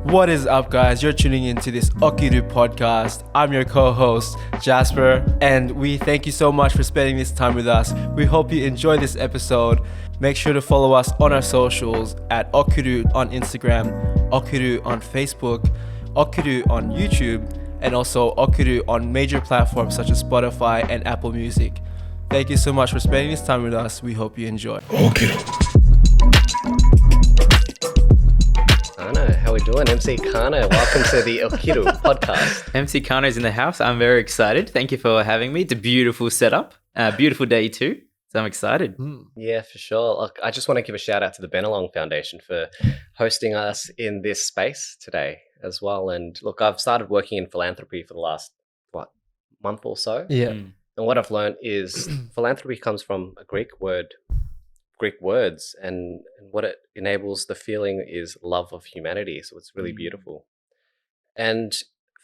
What is up, guys? You're tuning into this Okiru podcast. I'm your co-host, Jasper, and we thank you so much for spending this time with us. We hope you enjoy this episode. Make sure to follow us on our socials at Okiru on Instagram, Okiru on Facebook, Okiru on YouTube, and also Okiru on major platforms such as Spotify and Apple Music. Thank you so much for spending this time with us. We hope you enjoy. Okiru. Kano, how we doing? MC Kano, welcome to the Okiru podcast. MC Kano's in the house. I'm very excited. Thank you for having me. It's a beautiful setup. Beautiful day too. So I'm excited. Yeah, for sure. Look, I just want to give a shout out to the Benelong Foundation for hosting us in this space today as well. And look, I've started working in philanthropy for the last, month or so. Yeah. And what I've learned is philanthropy comes from a Greek words, and what it enables the feeling is love of humanity. So it's really beautiful. And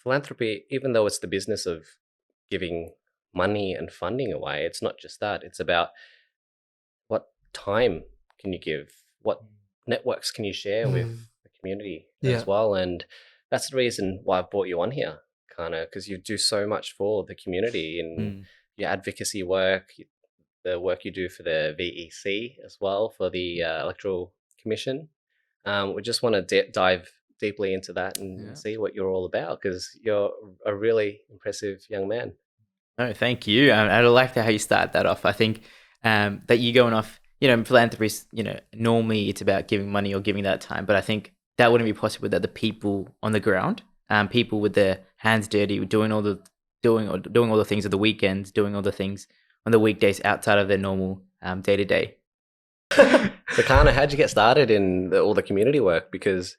philanthropy, even though it's the business of giving money and funding away, it's not just that. It's about what time can you give, what networks can you share with the community as well. And that's the reason why I've brought you on here, Kana, because you do so much for the community in your advocacy work, the work you do for the VEC as well, for the Electoral Commission. We just want to dive deeply into that and see what you're all about, because you're a really impressive young man. Oh, thank you. I like how you start that off. I think that you going off, philanthropy, normally it's about giving money or giving that time. But I think that wouldn't be possible without the people on the ground, people with their hands dirty, doing all the things of the weekends, doing all the things on the weekdays outside of their normal day-to-day. So Kana, how'd you get started in all the community work? Because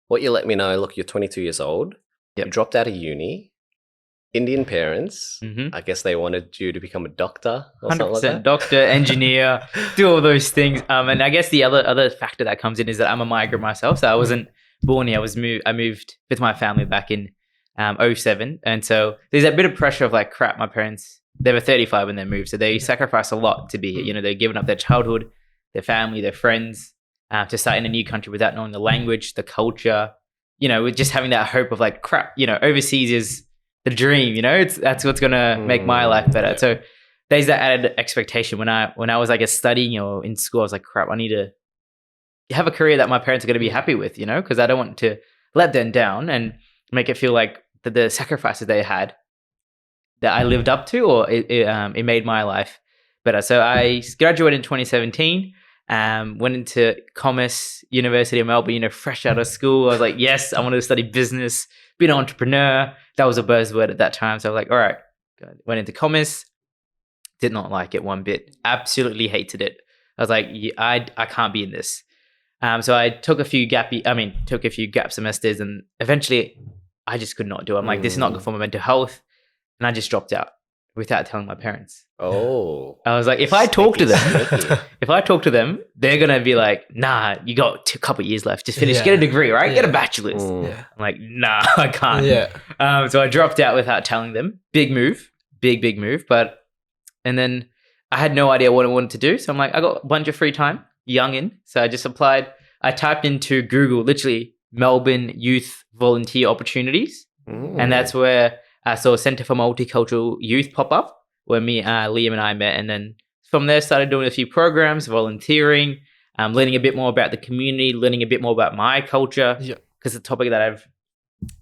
what you let me know, look, you're 22 years old, you dropped out of uni, Indian parents, I guess they wanted you to become a doctor or 100% something like that? Doctor, engineer, do all those things. And I guess the other factor that comes in is that I'm a migrant myself. So I wasn't born here. I moved with my family back in 2007. And so there's a bit of pressure of like, crap, my parents, they were 35 when they moved. So they sacrificed a lot to be here. They're giving up their childhood, their family, their friends, to start in a new country without knowing the language, the culture, with just having that hope of like, crap, overseas is the dream, that's what's going to make my life better. Yeah. So there's that added expectation. When I was like studying or in school, I was like, crap, I need to have a career that my parents are going to be happy with, because I don't want to let them down and make it feel like the sacrifices they had that I lived up to, or it made my life better. So I graduated in 2017, went into Commerce University of Melbourne, fresh out of school. I was like, yes, I wanted to study business, be an entrepreneur. That was a buzzword at that time. So I was like, all right, went into commerce, did not like it one bit, absolutely hated it. I was like, I can't be in this. So I took a few gap semesters, and eventually I just could not do it. I'm like, this is not good for my mental health. And I just dropped out without telling my parents. Oh. I was like, if I talk to them, they're going to be like, nah, you got a couple of years left. Just finish, get a degree, right? Get a bachelor's. I'm like, nah, I can't. Yeah. So I dropped out without telling them. Big move. And then I had no idea what I wanted to do. So I'm like, I got a bunch of free time, youngin'. So I just applied. I typed into Google, literally, Melbourne youth volunteer opportunities. And that's where I saw Centre for Multicultural Youth pop up, where Liem and I met. And then from there, started doing a few programs, volunteering, learning a bit more about the community, learning a bit more about my culture. Because the topic that I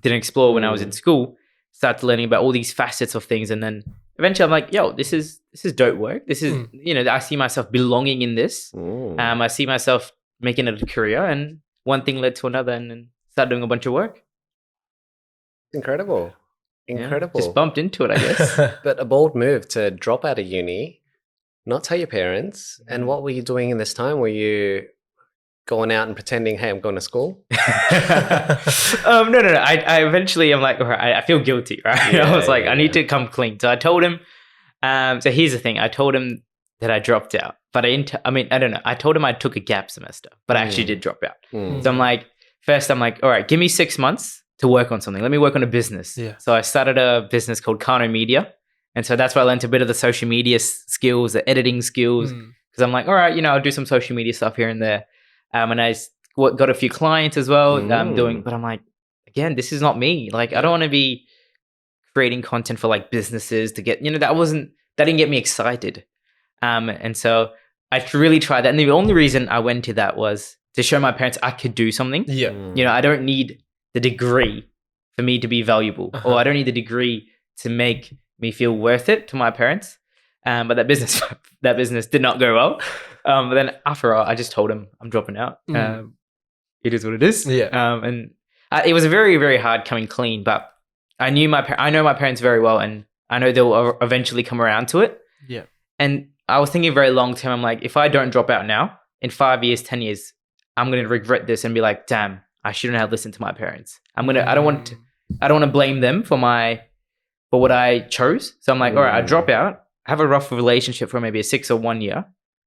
didn't explore when I was in school, started learning about all these facets of things. And then eventually I'm like, yo, this is dope work. This is, I see myself belonging in this. I see myself making it a career. And one thing led to another, and then started doing a bunch of work. Incredible. Just bumped into it, I guess. But a bold move to drop out of uni, not tell your parents. And what were you doing in this time? Were you going out and pretending, hey, I'm going to school? No. I eventually, I'm like, all right, I feel guilty, right? I was like, I need to come clean. So I told him, so here's the thing. I told him that I dropped out, but I don't know. I told him I took a gap semester, but I actually did drop out. So I'm like, all right, give me 6 months to work on something. Let me work on a business. So I started a business called Kano Media. And so that's where I learned a bit of the social media skills, the editing skills. Because I'm like, all right, I'll do some social media stuff here and there. And I got a few clients as well. But I'm like, again, this is not me. Like, I don't want to be creating content for like businesses to get, that didn't get me excited. And so I really tried that. And the only reason I went to that was to show my parents I could do something. Yeah. I don't need the degree for me to be valuable, or I don't need the degree to make me feel worth it to my parents. But that business did not go well. But then after all, I just told him I'm dropping out. It is what it is. Yeah. And it was a very, very hard coming clean, but I know my parents very well, and I know they'll eventually come around to it. Yeah. And I was thinking very long term. I'm like, if I don't drop out now, in 5 years, 10 years, I'm going to regret this and be like, damn, I shouldn't have listened to my parents. I don't want to blame them for what I chose. So I'm like, all right, I drop out, have a rough relationship for maybe a 6 or 1 year.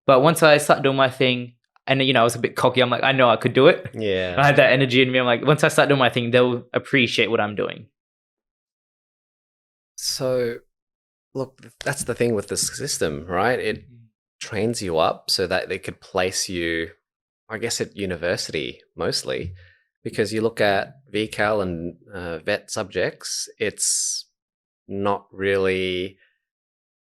But once I start doing my thing, and I was a bit cocky, I'm like, I know I could do it. Yeah. I had that energy in me. I'm like, once I start doing my thing, they'll appreciate what I'm doing. So, look, that's the thing with this system, right? It trains you up so that they could place you, I guess, at university mostly, because you look at VCAL and vet subjects, it's not really,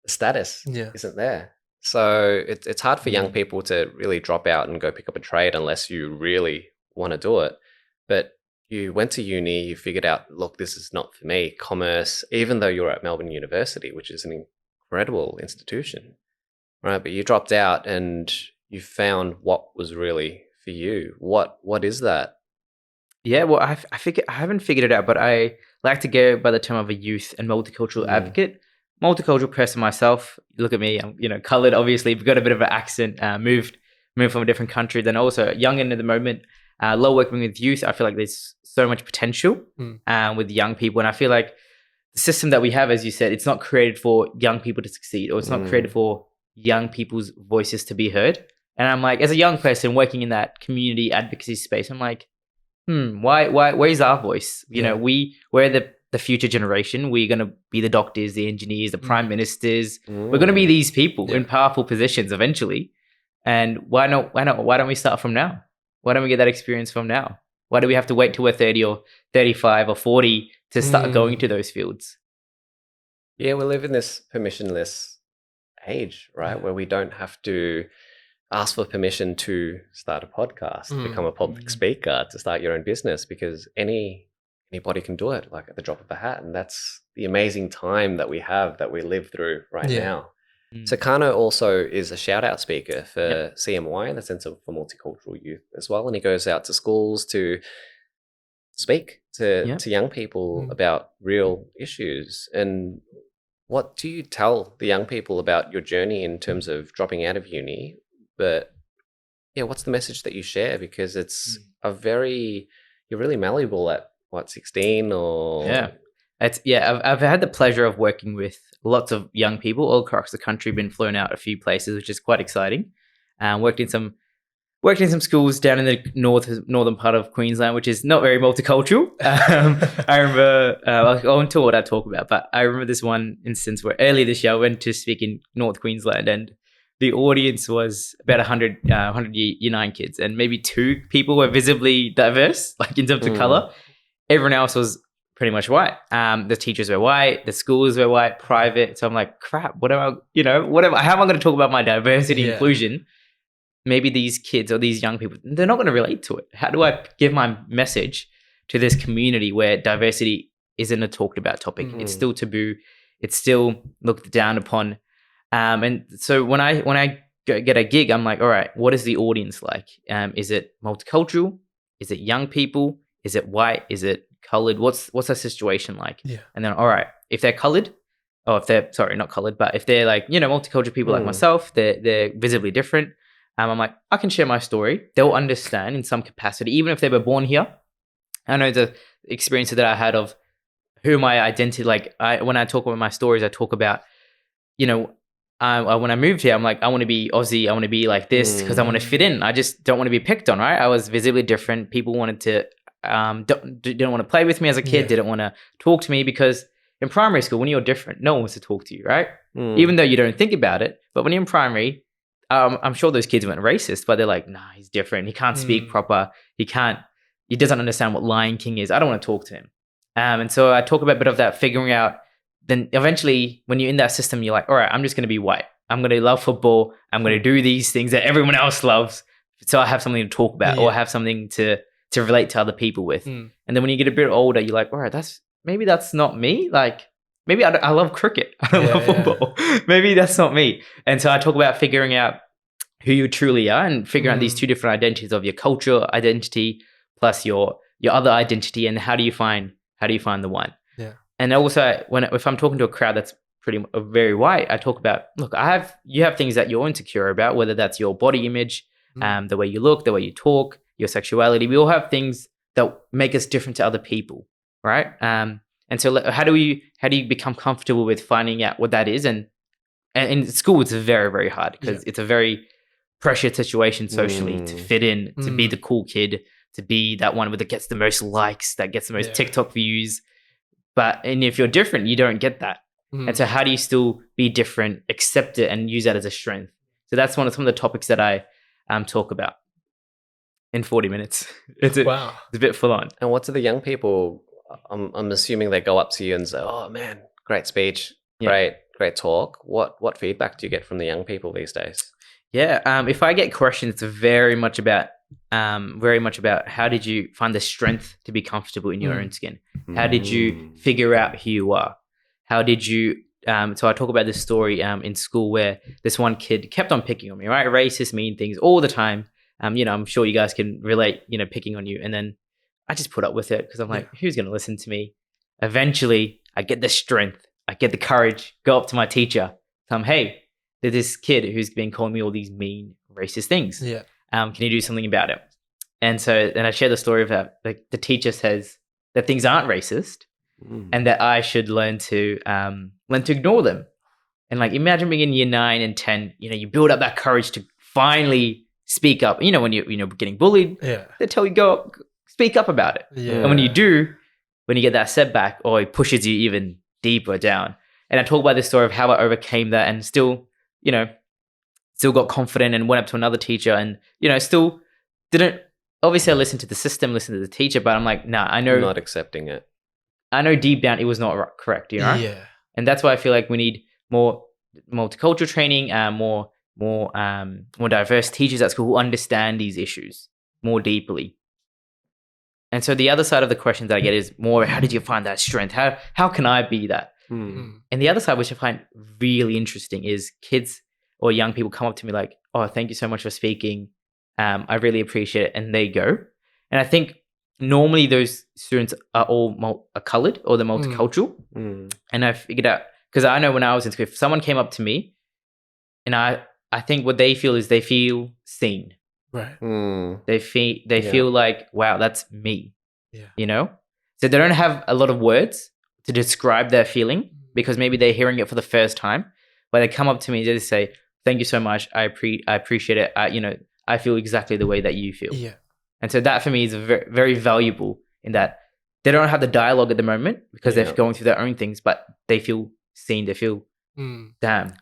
the status isn't there. So it's hard for young people to really drop out and go pick up a trade unless you really want to do it. But you went to uni, you figured out, look, this is not for me. Commerce, even though you're at Melbourne University, which is an incredible institution, right? But you dropped out and you found what was really for you. What is that? Yeah, well, I haven't figured it out, but I like to go by the term of a youth and multicultural advocate. Multicultural person myself. Look at me, I'm colored, obviously, but got a bit of an accent, moved from a different country, then also young in at the moment, love working with youth. I feel like there's so much potential with young people, and I feel like the system that we have, as you said, it's not created for young people to succeed, or it's not created for young people's voices to be heard. And I'm like, as a young person working in that community advocacy space, I'm like, why where's our voice? We're the future generation. We're going to be the doctors, the engineers, the prime ministers. We're going to be these people in powerful positions eventually. And why don't we start from now? Why don't we get that experience from now? Why do we have to wait till we're 30 or 35 or 40 to start going to those fields? Yeah, we live in this permissionless age, right? Where we don't have to ask for permission to start a podcast, become a public speaker, to start your own business, because anybody can do it, like at the drop of a hat. And that's the amazing time that we have, that we live through right now. So Kano also is a shout out speaker for CMY, the Centre for Multicultural Youth as well. And he goes out to schools to speak to young people about real issues. And what do you tell the young people about your journey in terms of dropping out of uni? But what's the message that you share? Because it's you're really malleable at 16 or... I've had the pleasure of working with lots of young people all across the country, been flown out a few places, which is quite exciting. Worked in some schools down in the northern part of Queensland, which is not very multicultural. I remember, I'll go into what I talk about, but I remember this one instance where earlier this year I went to speak in North Queensland, and the audience was about 100 year 9 kids, and maybe 2 people were visibly diverse, like in terms of color. Everyone else was pretty much white. The teachers were white, the schools were white, private. So I'm like, crap, how am I going to talk about my diversity inclusion? Maybe these kids or these young people, they're not going to relate to it. How do I give my message to this community where diversity isn't a talked about topic? It's still taboo. It's still looked down upon. And so when I get a gig, I'm like, all right, what is the audience like? Is it multicultural? Is it young people? Is it white? Is it colored? What's the situation like? And then, all right, if they're colored, or if they're, sorry, not colored, but if they're like, multicultural people like myself, they're visibly different. I'm like, I can share my story. They'll understand in some capacity, even if they were born here. I know the experience that I had of who my identity, when I talk about my stories, I talk about, when I moved here, I'm like, I want to be Aussie. I want to be like this because I want to fit in. I just don't want to be picked on, right? I was visibly different. People wanted to, didn't want to play with me as a kid, didn't want to talk to me, because in primary school, when you're different, no one wants to talk to you, right? Even though you don't think about it. But when you're in primary, I'm sure those kids weren't racist, but they're like, nah, he's different. He can't speak proper. He can't he doesn't understand what Lion King is. I don't want to talk to him. And so I talk about a bit of that, figuring out. Then eventually, when you're in that system, you're like, all right, I'm just going to be white. I'm going to love football. I'm going to do these things that everyone else loves. So I have something to talk about, or have something to relate to other people with. And then when you get a bit older, you're like, all right, maybe that's not me. Like, maybe I love cricket. I don't love football. Maybe that's not me. And so I talk about figuring out who you truly are and figuring out these two different identities of your cultural identity plus your other identity, and how do you find the one. Yeah. And also, if I'm talking to a crowd that's very white, I talk about, look, you have things that you're insecure about, whether that's your body image, the way you look, the way you talk, your sexuality. We all have things that make us different to other people, right? And so how do you become comfortable with finding out what that is? And in school, it's very, very hard because it's a very pressured situation socially to fit in, to be the cool kid, to be that one that gets the most likes, that gets the most TikTok views. And if you're different, you don't get that. And so how do you still be different, accept it, and use that as a strength? So that's some of the topics that I talk about in 40 minutes. It's a bit full on. And what do the young people, I'm assuming they go up to you and say, oh man, great speech, great talk. What feedback do you get from the young people these days? Yeah, if I get questions, it's very much about how did you find the strength to be comfortable in your own skin? How did you figure out who you are? How did you? So I talk about this story in school where this one kid kept on picking on me, right? Racist, mean things all the time. I'm sure you guys can relate, picking on you. And then I just put up with it because I'm like, who's going to listen to me? Eventually, I get the strength, I get the courage, go up to my teacher, tell him, hey, there's this kid who's been calling me all these mean, racist things. Yeah. Can you do something about it? And so then I share the story of how the teacher says that things aren't racist and that I should learn to ignore them. And imagine being in year 9 and 10, you build up that courage to finally speak up. When you're getting bullied, they tell you go speak up about it. Yeah. And when you do, when you get that setback, it pushes you even deeper down. And I talk about this story of how I overcame that and still got confident and went up to another teacher and, still didn't, obviously I listened to the system, listened to the teacher, but I'm like, nah, I know. Not accepting it. I know deep down it was not correct, Yeah. And that's why I feel like we need more multicultural training, more diverse teachers at school who understand these issues more deeply. And so the other side of the questions that I get is more, how did you find that strength? How can I be that? And the other side, which I find really interesting, is kids or young people come up to me like, oh, thank you so much for speaking. I really appreciate it. And they go. And I think normally those students are all colored or they're multicultural. And I figured out, because I know when I was in school, if someone came up to me and I think what they feel is they feel seen. Right. They feel like, wow, that's me. Yeah. So they don't have a lot of words to describe their feeling because maybe they're hearing it for the first time. But they come up to me and they just say, thank you so much. I appreciate it. I feel exactly the way that you feel. Yeah. And so that for me is very, very valuable in that they don't have the dialogue at the moment because they're going through their own things, but they feel seen. They feel, damn,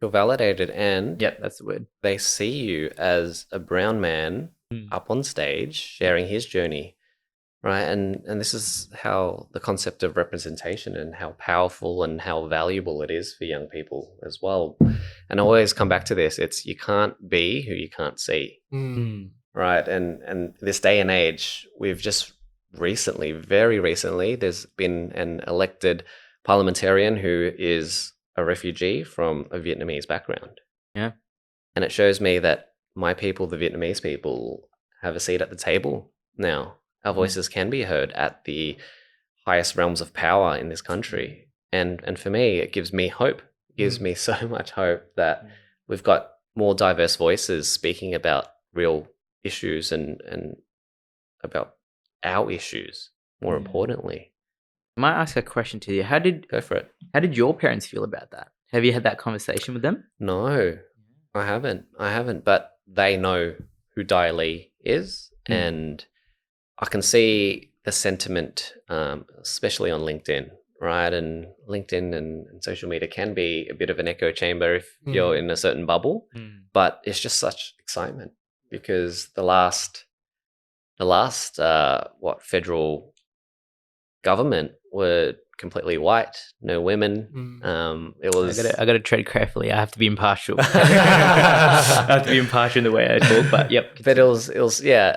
Feel validated, and that's the word. They see you as a brown man up on stage sharing his journey, right? And this is how the concept of representation and how powerful and how valuable it is for young people as well. And I always come back to this: it's you can't be who you can't see, right? And this day and age, we've just very recently, there's been an elected parliamentarian who is a refugee from a Vietnamese background. Yeah. And it shows me that my people, the Vietnamese people, have a seat at the table now. Our voices can be heard at the highest realms of power in this country. And for me, it gives me hope. It gives me so much hope that we've got more diverse voices speaking about real issues and about our issues, more importantly. I might ask a question to you. Go for it. How did your parents feel about that? Have you had that conversation with them? No, I haven't. But they know who Dai Li is, and I can see the sentiment, especially on LinkedIn, right? And LinkedIn and social media can be a bit of an echo chamber if you're in a certain bubble, but it's just such excitement because the last the last federal government were completely white, no women. It was. I got to tread carefully. I have to be impartial. I have to be impartial in the way I talk. But yep. But it was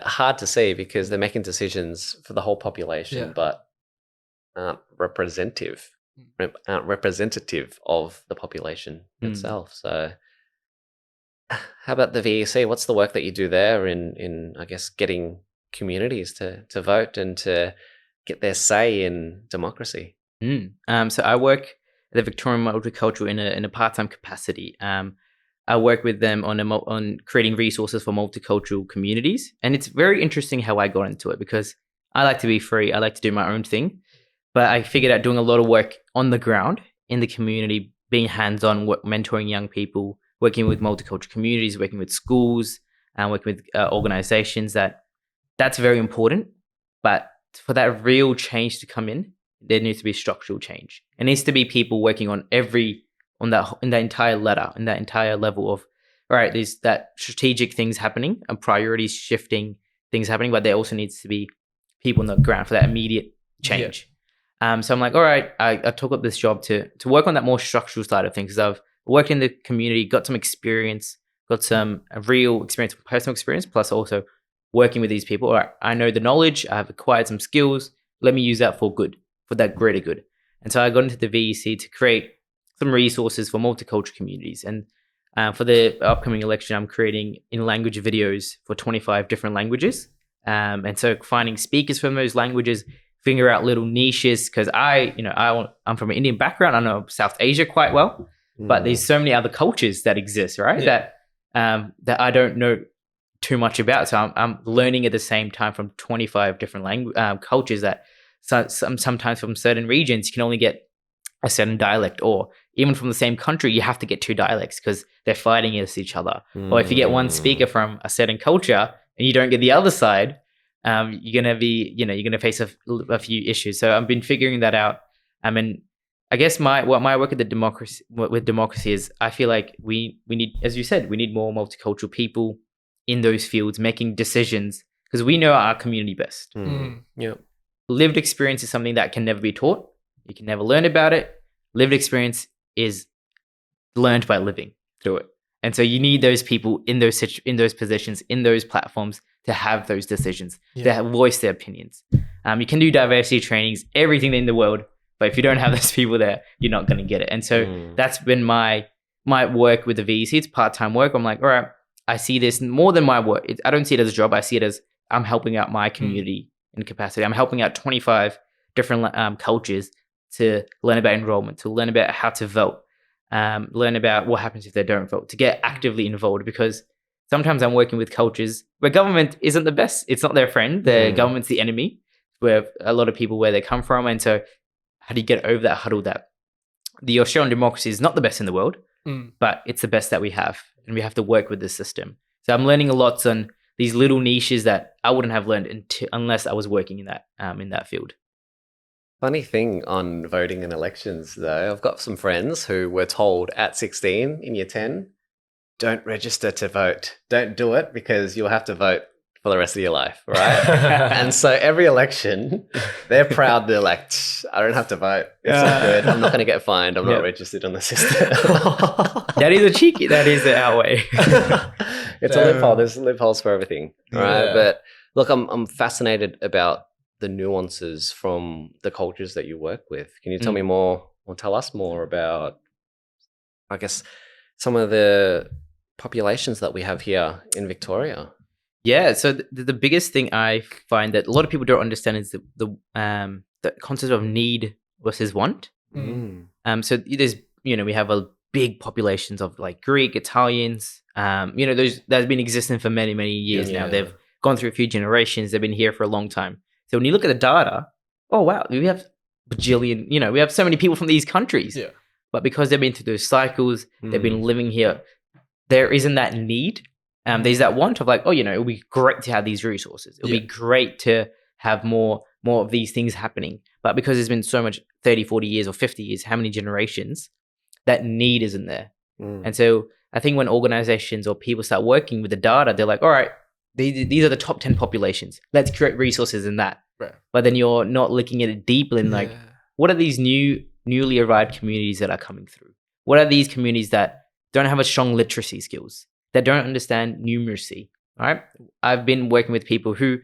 hard to see because they're making decisions for the whole population, but aren't representative of the population itself. So, how about the VEC? What's the work that you do there in I guess getting communities to vote and to get their say in democracy? So I work at the Victorian Multicultural in a part-time capacity. I work with them on creating resources for multicultural communities, and it's very interesting how I got into it because I like to be free. I like to do my own thing, but I figured out doing a lot of work on the ground in the community, being hands-on, mentoring young people, working with multicultural communities, working with schools, and working with organizations. That's very important, but for that real change to come in, there needs to be structural change. It needs to be people working on in that entire ladder, in that entire level of, all right, there's that strategic things happening and priorities shifting things happening, but there also needs to be people on the ground for that immediate change. So I'm like, all right, I took up this job to work on that more structural side of things because I've worked in the community, got some experience, got some real experience, personal experience, plus also working with these people. All right, I know the knowledge, I've acquired some skills, let me use that for good, for that greater good. And so I got into the VEC to create some resources for multicultural communities. And for the upcoming election, I'm creating in-language videos for 25 different languages. And so finding speakers from those languages, figure out little niches, because I'm from an Indian background. I know South Asia quite well, but there's so many other cultures that exist, right? That I don't know too much about. So I'm learning at the same time from 25 different cultures that sometimes from certain regions you can only get a certain dialect, or even from the same country you have to get two dialects because they're fighting against each other. Or if you get one speaker from a certain culture and you don't get the other side, you're gonna face a few issues. So I've been figuring that out. And I guess my work at the democracy is, I feel like we need, as you said, we need more multicultural people in those fields making decisions because we know our community best. Lived experience is something that can never be taught. You can never learn about it. Lived experience is learned by living through it. And so you need those people in those positions, in those platforms to have those decisions, to voice their opinions. You can do diversity trainings, everything in the world, but if you don't have those people there, you're not going to get it. And so that's been my work with the VEC. It's part-time work. I'm like, all right, I see this more than my work. I don't see it as a job. I see it as I'm helping out my community in capacity. I'm helping out 25 different cultures to learn about enrollment, to learn about how to vote, learn about what happens if they don't vote, to get actively involved, because sometimes I'm working with cultures where government isn't the best. It's not their friend. The government's the enemy, where a lot of people where they come from. And so how do you get over that huddle that the Australian democracy is not the best in the world, but it's the best that we have, and we have to work with the system. So I'm learning a lot on these little niches that I wouldn't have learned unless I was working in that field. Funny thing on voting in elections, though, I've got some friends who were told at 16 in year 10, don't register to vote. Don't do it because you'll have to vote for the rest of your life, right? And so every election, they're proud. They're like, I don't have to vote. It's not good. I'm not going to get fined. I'm not registered on the system. That is our way. It's a loophole. There's loopholes for everything, right? But look, I'm fascinated about the nuances from the cultures that you work with. Can you tell me more, or tell us more about, I guess, some of the populations that we have here in Victoria? Yeah, so the biggest thing I find that a lot of people don't understand is the concept of need versus want. So there's, we have a big populations of like Greek, Italians, that's been existing for many, many years now. They've gone through a few generations. They've been here for a long time. So when you look at the data, oh wow, we have bajillion, we have so many people from these countries. Yeah. But because they've been through those cycles, they've been living here, there isn't that need. There's that want of like, it would be great to have these resources. It would be great to have more of these things happening. But because there's been so much 30, 40 years or 50 years, how many generations, that need isn't there. And so I think when organizations or people start working with the data, they're like, all right, these are the top 10 populations. Let's create resources in that. Right. But then you're not looking at it deeply and like, what are these newly arrived communities that are coming through? What are these communities that don't have a strong literacy skills, that don't understand numeracy? All right. I've been working with people who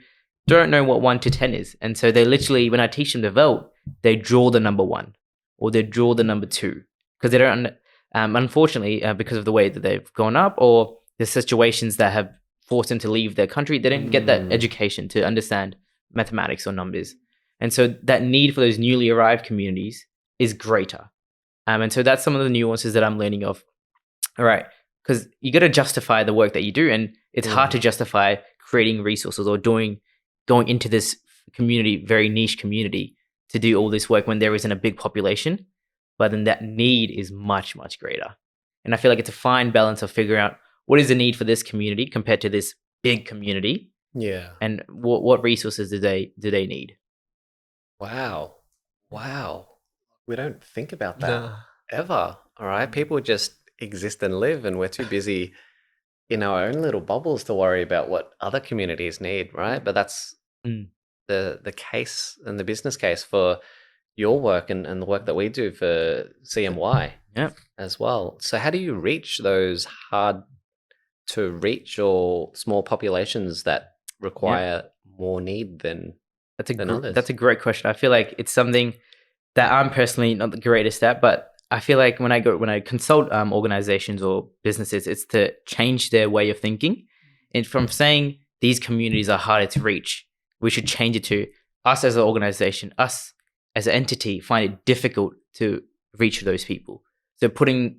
don't know what 1 to 10 is. And so they literally, when I teach them to vote, they draw the number 1 or they draw the number 2 because they don't, unfortunately, because of the way that they've gone up or the situations that have forced them to leave their country, they didn't get that education to understand mathematics or numbers. And so that need for those newly arrived communities is greater. And so that's some of the nuances that I'm learning of. All right. Because you got to justify the work that you do. And it's hard to justify creating resources or going into this community, very niche community, to do all this work when there isn't a big population. But then that need is much, much greater. And I feel like it's a fine balance of figuring out what is the need for this community compared to this big community. Yeah. And what resources do they need? Wow. We don't think about that ever. All right. People just exist and live, and we're too busy in our own little bubbles to worry about what other communities need, right? But that's the case and the business case for your work and the work that we do for CMY as well. So how do you reach those hard to reach or small populations that require more need than others? That's a great question. I feel like it's something that I'm personally not the greatest at, but I feel like when I consult organizations or businesses, it's to change their way of thinking. And from saying these communities are harder to reach, we should change it to us as an organization, us as an entity find it difficult to reach those people. So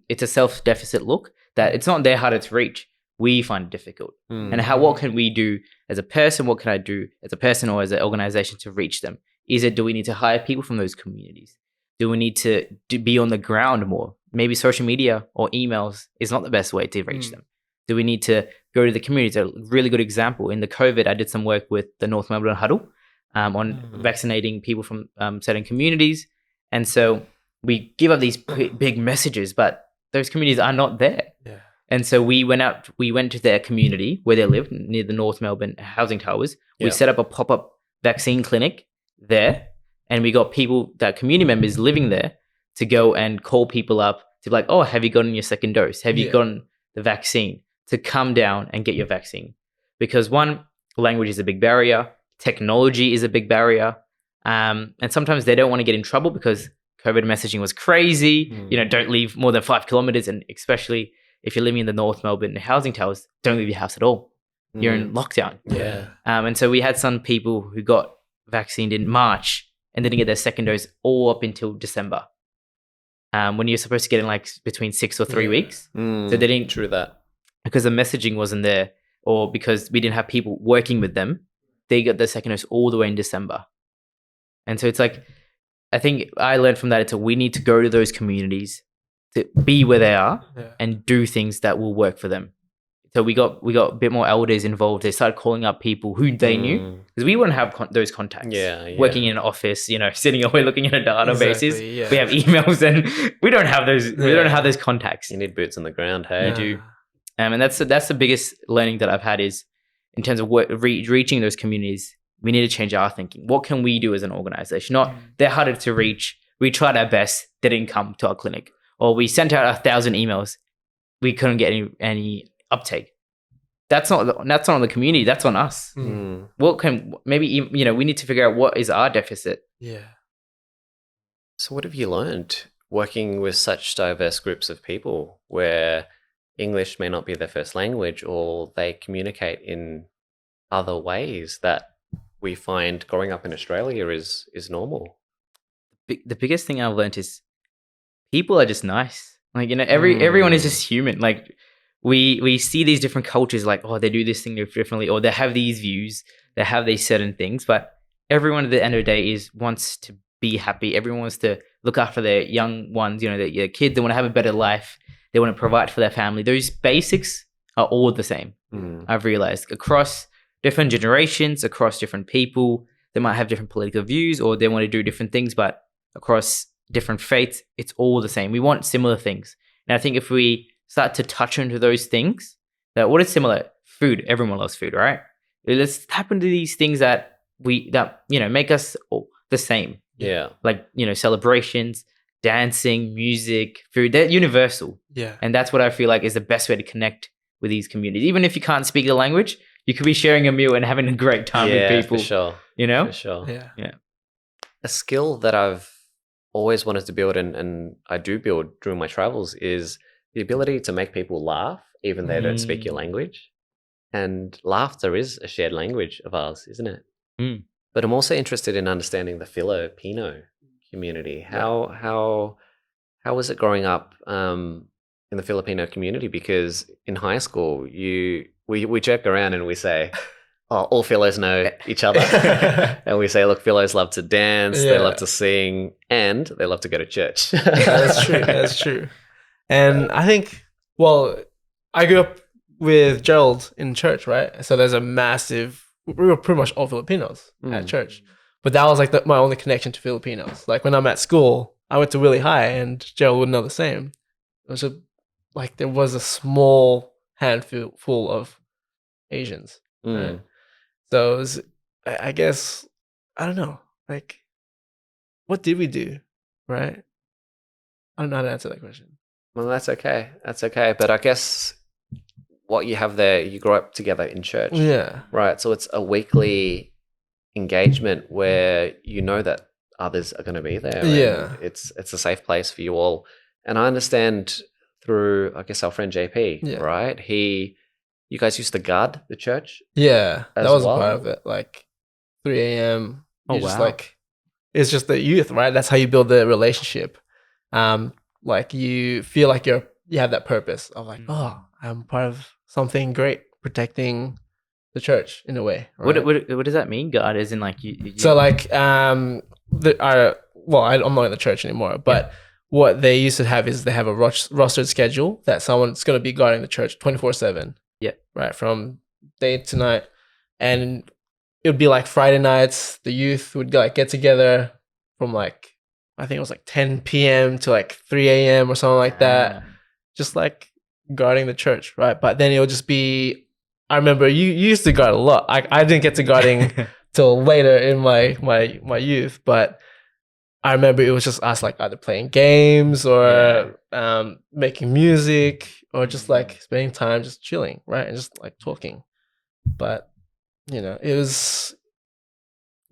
it's a self-deficit look that it's not they're harder to reach. We find it difficult. And what can we do as a person? What can I do as a person or as an organization to reach them? Do we need to hire people from those communities? Do we need to be on the ground more? Maybe social media or emails is not the best way to reach them. Do we need to go to the communities? A really good example, in the COVID, I did some work with the North Melbourne Huddle on vaccinating people from certain communities. And so we give up these big messages, but those communities are not there. Yeah. And so we went to their community where they lived near the North Melbourne housing towers. We set up a pop-up vaccine clinic there. And we got community members living there to go and call people up to be like, oh, have you gotten your second dose? Have you gotten the vaccine? To come down and get your vaccine. Because one, language is a big barrier. Technology is a big barrier. And sometimes they don't want to get in trouble because COVID messaging was crazy. Don't leave more than 5 kilometers. And especially if you're living in the North Melbourne housing towers, don't leave your house at all. You're in lockdown. Yeah. And so we had some people who got vaccinated in March and didn't get their second dose all up until December. When you're supposed to get in like between 6 or 3 weeks. So they didn't. True that. Because the messaging wasn't there or because we didn't have people working with them, they got their second dose all the way in December. And so it's like, I think I learned from that, we need to go to those communities to be where they are and do things that will work for them. So we got a bit more elders involved. They started calling up people who they knew because we wouldn't have those contacts. Working in an office, sitting away looking at a databases. We have emails and we don't have those. We don't have those contacts. You need boots on the ground. Hey, you do. And that's the biggest learning that I've had is in terms of reaching those communities. We need to change our thinking. What can we do as an organization? Not they're harder to reach. We tried our best. They didn't come to our clinic, or we sent out 1,000 emails. We couldn't get any uptake. That's not on the community. That's on us. What can we need to figure out what is our deficit. Yeah. So what have you learned working with such diverse groups of people where English may not be their first language or they communicate in other ways that we find growing up in Australia is normal? The biggest thing I've learned is people are just nice. Like, everyone is just human. Like we see these different cultures like, oh, they do this thing differently or they have these views, they have these certain things, but everyone at the end of the day wants to be happy. Everyone wants to look after their young ones, their kids. They want to have a better life. They want to provide for their family. Those basics are all the same. I've realized across different generations, across different people, they might have different political views or they want to do different things, but across different faiths, it's all the same. We want similar things. And I think if we start to touch into those things, that what is similar? Food. Everyone loves food, right? Let's tap into these things that make us all the same. Yeah. Like, celebrations, dancing, music, food, they're universal. Yeah. And that's what I feel like is the best way to connect with these communities. Even if you can't speak the language, you could be sharing a meal and having a great time with people. For sure. For sure. Yeah. A skill that I've always wanted to build and I do build during my travels is the ability to make people laugh, even though they don't speak your language. And laughter is a shared language of ours, isn't it? Mm. But I'm also interested in understanding the Filipino community. How was it growing up in the Filipino community? Because in high school, we joke around and we say, "Oh, all Philos know each other," and we say, "Look, Philos love to dance, they love to sing, and they love to go to church." That's true. That's true. And I think, I grew up with Gerald in church, right? So there's a massive. We were pretty much all Filipinos at church, but that was like my only connection to Filipinos. Like when I'm at school, I went to Willie High, and Gerald would know the same. It was there was a small handful full of Asians. Right? So it was, I guess, I don't know. Like, what did we do, right? I don't know how to answer that question. Well, that's okay. That's okay. But I guess what you have there, you grow up together in church. Yeah. Right. So it's a weekly engagement where you know that others are going to be there. Yeah. It's a safe place for you all. And I understand through, I guess, our friend JP, right? You guys used to guard the church? Yeah. That as was well? a part of it. Like 3 a.m. Oh, You're just wow. it's just the youth, right? That's how you build the relationship. Like you feel like you have that purpose of like, oh, I'm part of something great, protecting the church in a way. Right? What does that mean? God, as in like you So like I'm not in the church anymore, but what they used to have is they have a rostered schedule that someone's going to be guarding the church 24/7. Yeah. Right, from day to night, and it would be like Friday nights. The youth would get together from like I think it was like 10 p.m. to like 3 a.m. or something like that, just like guarding the church, right? But then it would just be. I remember you used to guard a lot. I didn't get to guarding till later in my youth, but I remember it was just us like either playing games or making music or just like spending time just chilling, right? And just like talking. But it's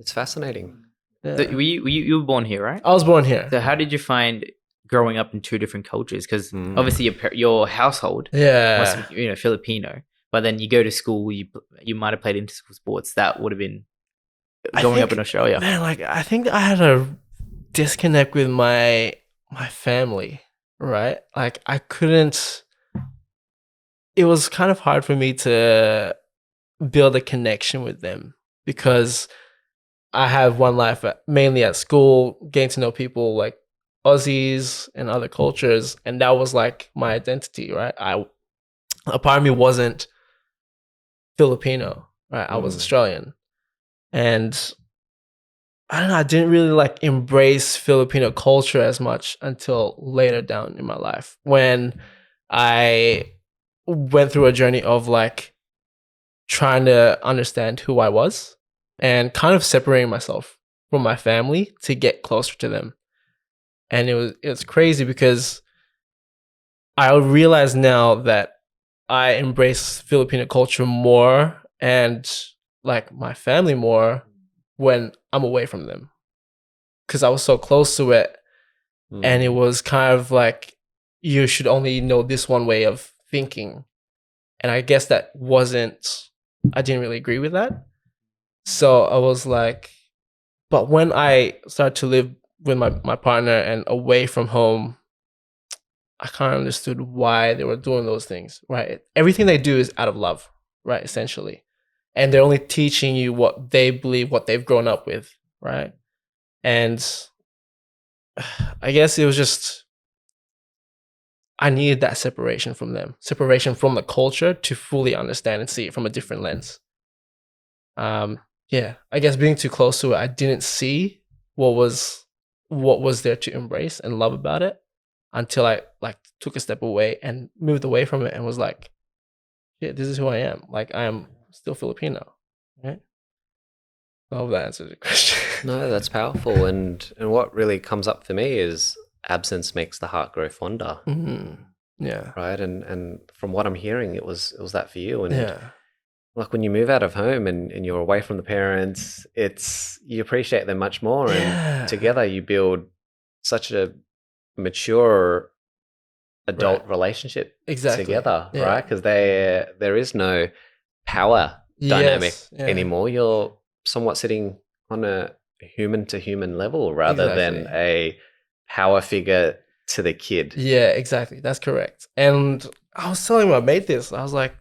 fascinating. Yeah. So you were born here, right? I was born here. So how did you find growing up in two different cultures? Because obviously your household was Filipino, but then you go to school, you might have played inter-school sports. That would have been growing up in Australia. Man, like I think I had a disconnect with my family, right? Like I couldn't. It was kind of hard for me to build a connection with them because I have one life mainly at school, getting to know people like Aussies and other cultures, and that was like my identity, right? A part of me wasn't Filipino, right? I was Australian, and I don't know, I didn't really like embrace Filipino culture as much until later down in my life when I went through a journey of like trying to understand who I was and kind of separating myself from my family to get closer to them. And it was crazy because I realize now that I embrace Filipino culture more and like my family more when I'm away from them, because I was so close to it, and it was kind of like you should only know this one way of thinking, and I guess I didn't really agree with that. So I was like, but when I started to live with my partner and away from home, I kind of understood why they were doing those things, right? Everything they do is out of love, right? Essentially. And they're only teaching you what they believe, what they've grown up with, right? And I guess it was just, I needed that separation from them, separation from the culture to fully understand and see it from a different lens. I guess being too close to it, I didn't see what was there to embrace and love about it until I like took a step away and moved away from it and was like, yeah, this is who I am. Like I am still Filipino. Right? I hope that answers your question. No, that's powerful. And what really comes up for me is absence makes the heart grow fonder. Yeah. Right. And from what I'm hearing, it was that for you. And Yeah. like when you move out of home and you're away from the parents, you appreciate them much more. And together you build such a mature adult relationship together, right? Because there is no power dynamic anymore. You're somewhat sitting on a human to human level rather than a power figure to the kid. Yeah, exactly. That's correct. And I was telling my mate this. I was like,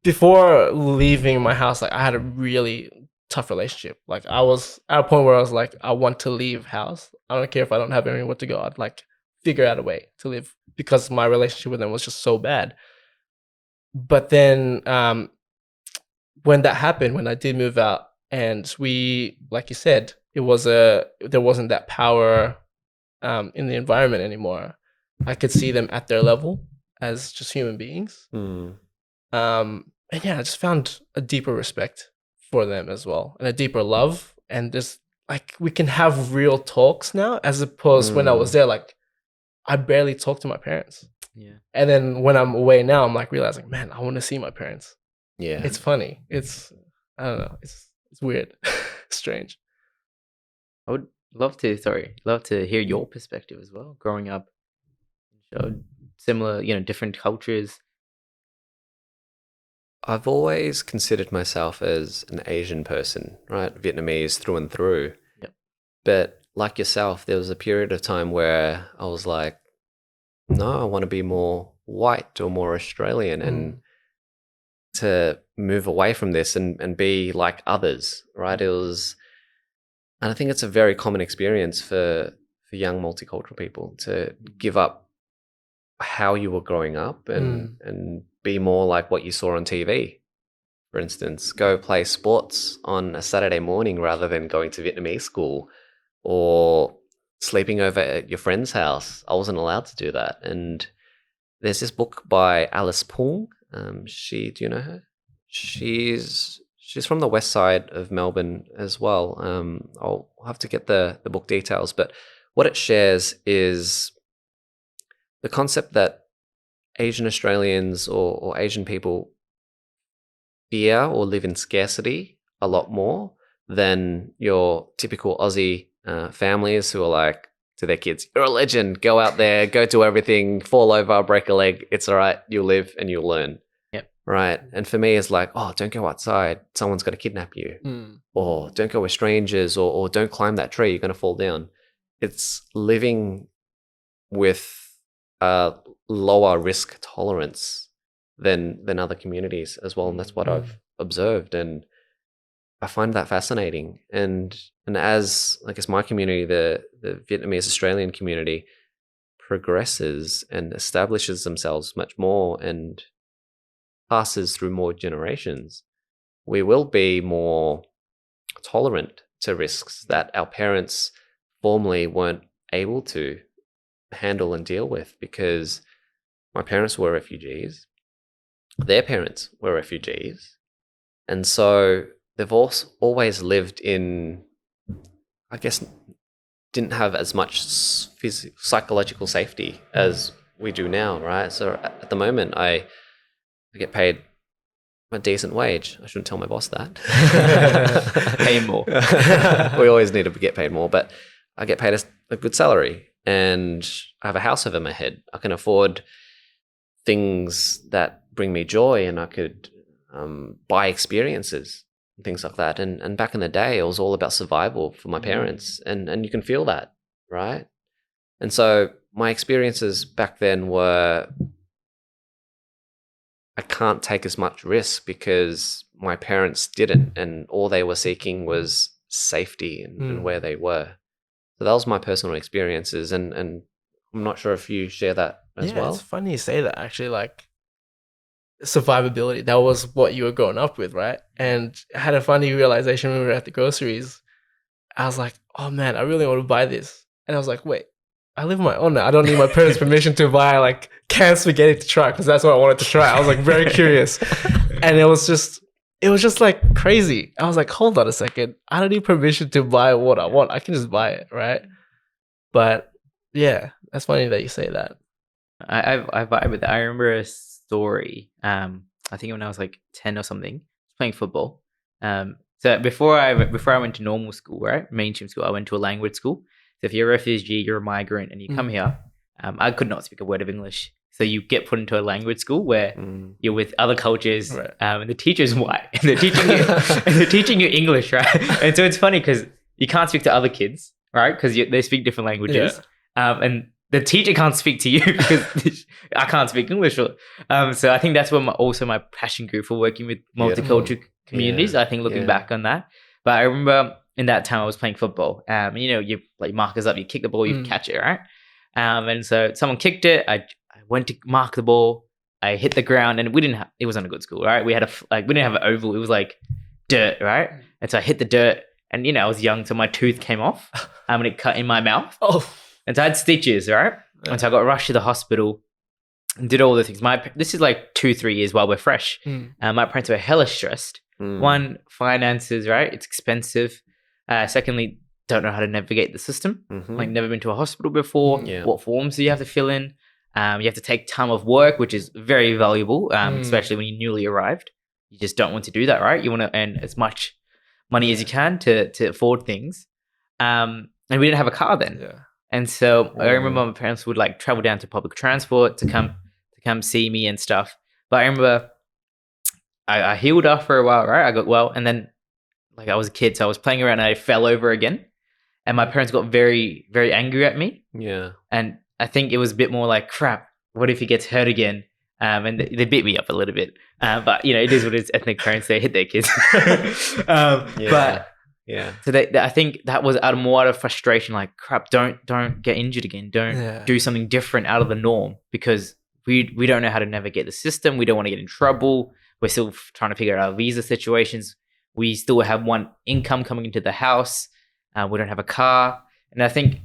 before leaving my house, like I had a really tough relationship. Like I was at a point where I was like, I want to leave house. I don't care if I don't have anywhere to go. I'd like figure out a way to live because my relationship with them was just so bad. But then when that happened, when I did move out, and we, like you said, there wasn't that power in the environment anymore. I could see them at their level as just human beings. And yeah, I just found a deeper respect for them as well, and a deeper love. And just like we can have real talks now, as opposed when I was there, like I barely talk to my parents. Yeah. And then when I'm away now, I'm like realizing, man, I want to see my parents. Yeah. It's funny. I don't know. It's weird. Strange. I would love to hear your perspective as well. Growing up, similar, different cultures. I've always considered myself as an Asian person, right? Vietnamese through and through. Yep. But like yourself, there was a period of time where I was like, no, I want to be more white or more Australian and to move away from this and be like others, right? And I think it's a very common experience for young multicultural people to give up how you were growing up and be more like what you saw on TV. For instance, go play sports on a Saturday morning rather than going to Vietnamese school or sleeping over at your friend's house. I wasn't allowed to do that. And there's this book by Alice Pung. Do you know her? She's from the west side of Melbourne as well. I'll have to get the book details, but what it shares is the concept that Asian Australians or Asian people fear or live in scarcity a lot more than your typical Aussie families who are like to their kids, you're a legend, go out there, go do everything, fall over, break a leg, it's all right, you'll live and you'll learn. Yep. Right. And for me, it's like, oh, don't go outside, someone's going to kidnap you. Or don't go with strangers, or don't climb that tree, you're going to fall down. It's living with a lower risk tolerance than other communities as well. And that's what I've observed. And I find that fascinating. And as I guess my community, the Vietnamese Australian community, progresses and establishes themselves much more and passes through more generations, we will be more tolerant to risks that our parents formerly weren't able to handle and deal with, because my parents were refugees, their parents were refugees, and so they've also always lived in, I guess, didn't have as much psychological safety as we do now, right? So at the moment, I get paid a decent wage. I shouldn't tell my boss that. Pay more. We always need to get paid more, but I get paid a good salary, and I have a house over my head. I can afford things that bring me joy, and I could buy experiences and things like that. And back in the day, it was all about survival for my parents, and you can feel that, right? And so my experiences back then were, I can't take as much risk because my parents didn't, and all they were seeking was safety and where they were. So that was my personal experiences, and I'm not sure if you share that as well. It's funny you say that, actually. Like, survivability, that was what you were growing up with, right? And I had a funny realization when we were at the groceries. I was like, oh man, I really want to buy this. And I was like, wait, I live on my own now. I don't need my parents' permission to buy like canned spaghetti to try, because that's what I wanted to try. I was like very curious. And it it was just like crazy. I was like, hold on a second. I don't need permission to buy what I want. I can just buy it, right? But yeah, that's funny that you say that. I vibe with that. I remember a story. I think when I was like 10 or something, playing football. So before I went to normal school, right, mainstream school, I went to a language school. So if you're a refugee, you're a migrant, and you come here, I could not speak a word of English. So you get put into a language school where you're with other cultures, Right. And the teacher's white, and they're teaching you English, right? And so it's funny because you can't speak to other kids, right? Because they speak different languages, and the teacher can't speak to you because I can't speak English. So I think that's where my passion grew for working with multicultural communities. I think looking back on that, but I remember in that time I was playing football. You like markers up, you kick the ball, you catch it, right? And so someone kicked it. I went to mark the ball. I hit the ground, and it wasn't a good school, right? We didn't have an oval. It was like dirt, right? And so I hit the dirt, and I was young, so my tooth came off, and it cut in my mouth. Oh. And so I had stitches, right? Yeah. And so I got rushed to the hospital and did all the things. This is like 2-3 years while we're fresh. My parents were hella stressed. One, finances, right? It's expensive. Secondly, don't know how to navigate the system. Like never been to a hospital before. What forms do you have to fill in? You have to take time off work, which is very valuable, especially when you're newly arrived. You just don't want to do that, right? You want to earn as much money as you can to afford things. And we didn't have a car then. Yeah. And so I remember my parents would like travel down to public transport to come see me and stuff. But I remember I healed up for a while, right? I got well, and then like I was a kid, so I was playing around and I fell over again. And my parents got very, very angry at me. Yeah. And I think it was a bit more like, crap, what if he gets hurt again? And they beat me up a little bit. But it is what it is. Ethnic parents, they hit their kids. But yeah. So I think that was out of frustration, like, crap, don't get injured again. Don't do something different out of the norm, because we don't know how to navigate the system. We don't want to get in trouble. We're still trying to figure out our visa situations. We still have one income coming into the house. We don't have a car. And I think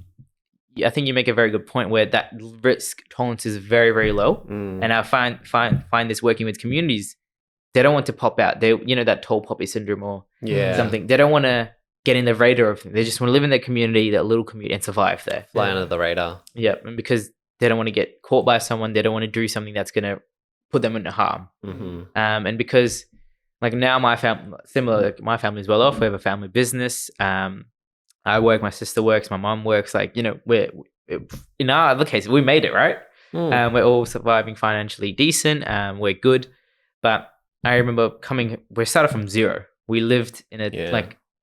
you make a very good point where that risk tolerance is very, very low. And I find this working with communities. They don't want to pop out. They, that tall poppy syndrome or something. They don't want to get in the radar of things. They just want to live in their community, that little community, and survive there. Fly under the radar. Yeah, and because they don't want to get caught by someone. They don't want to do something that's going to put them into harm. And because, like, now my family, similar, like, my family's well off. We have a family business. I work, my sister works, my mom works. Like, we're in our other case, we made it, right? We're all surviving financially decent. We're good, but I remember we started from zero. We lived in a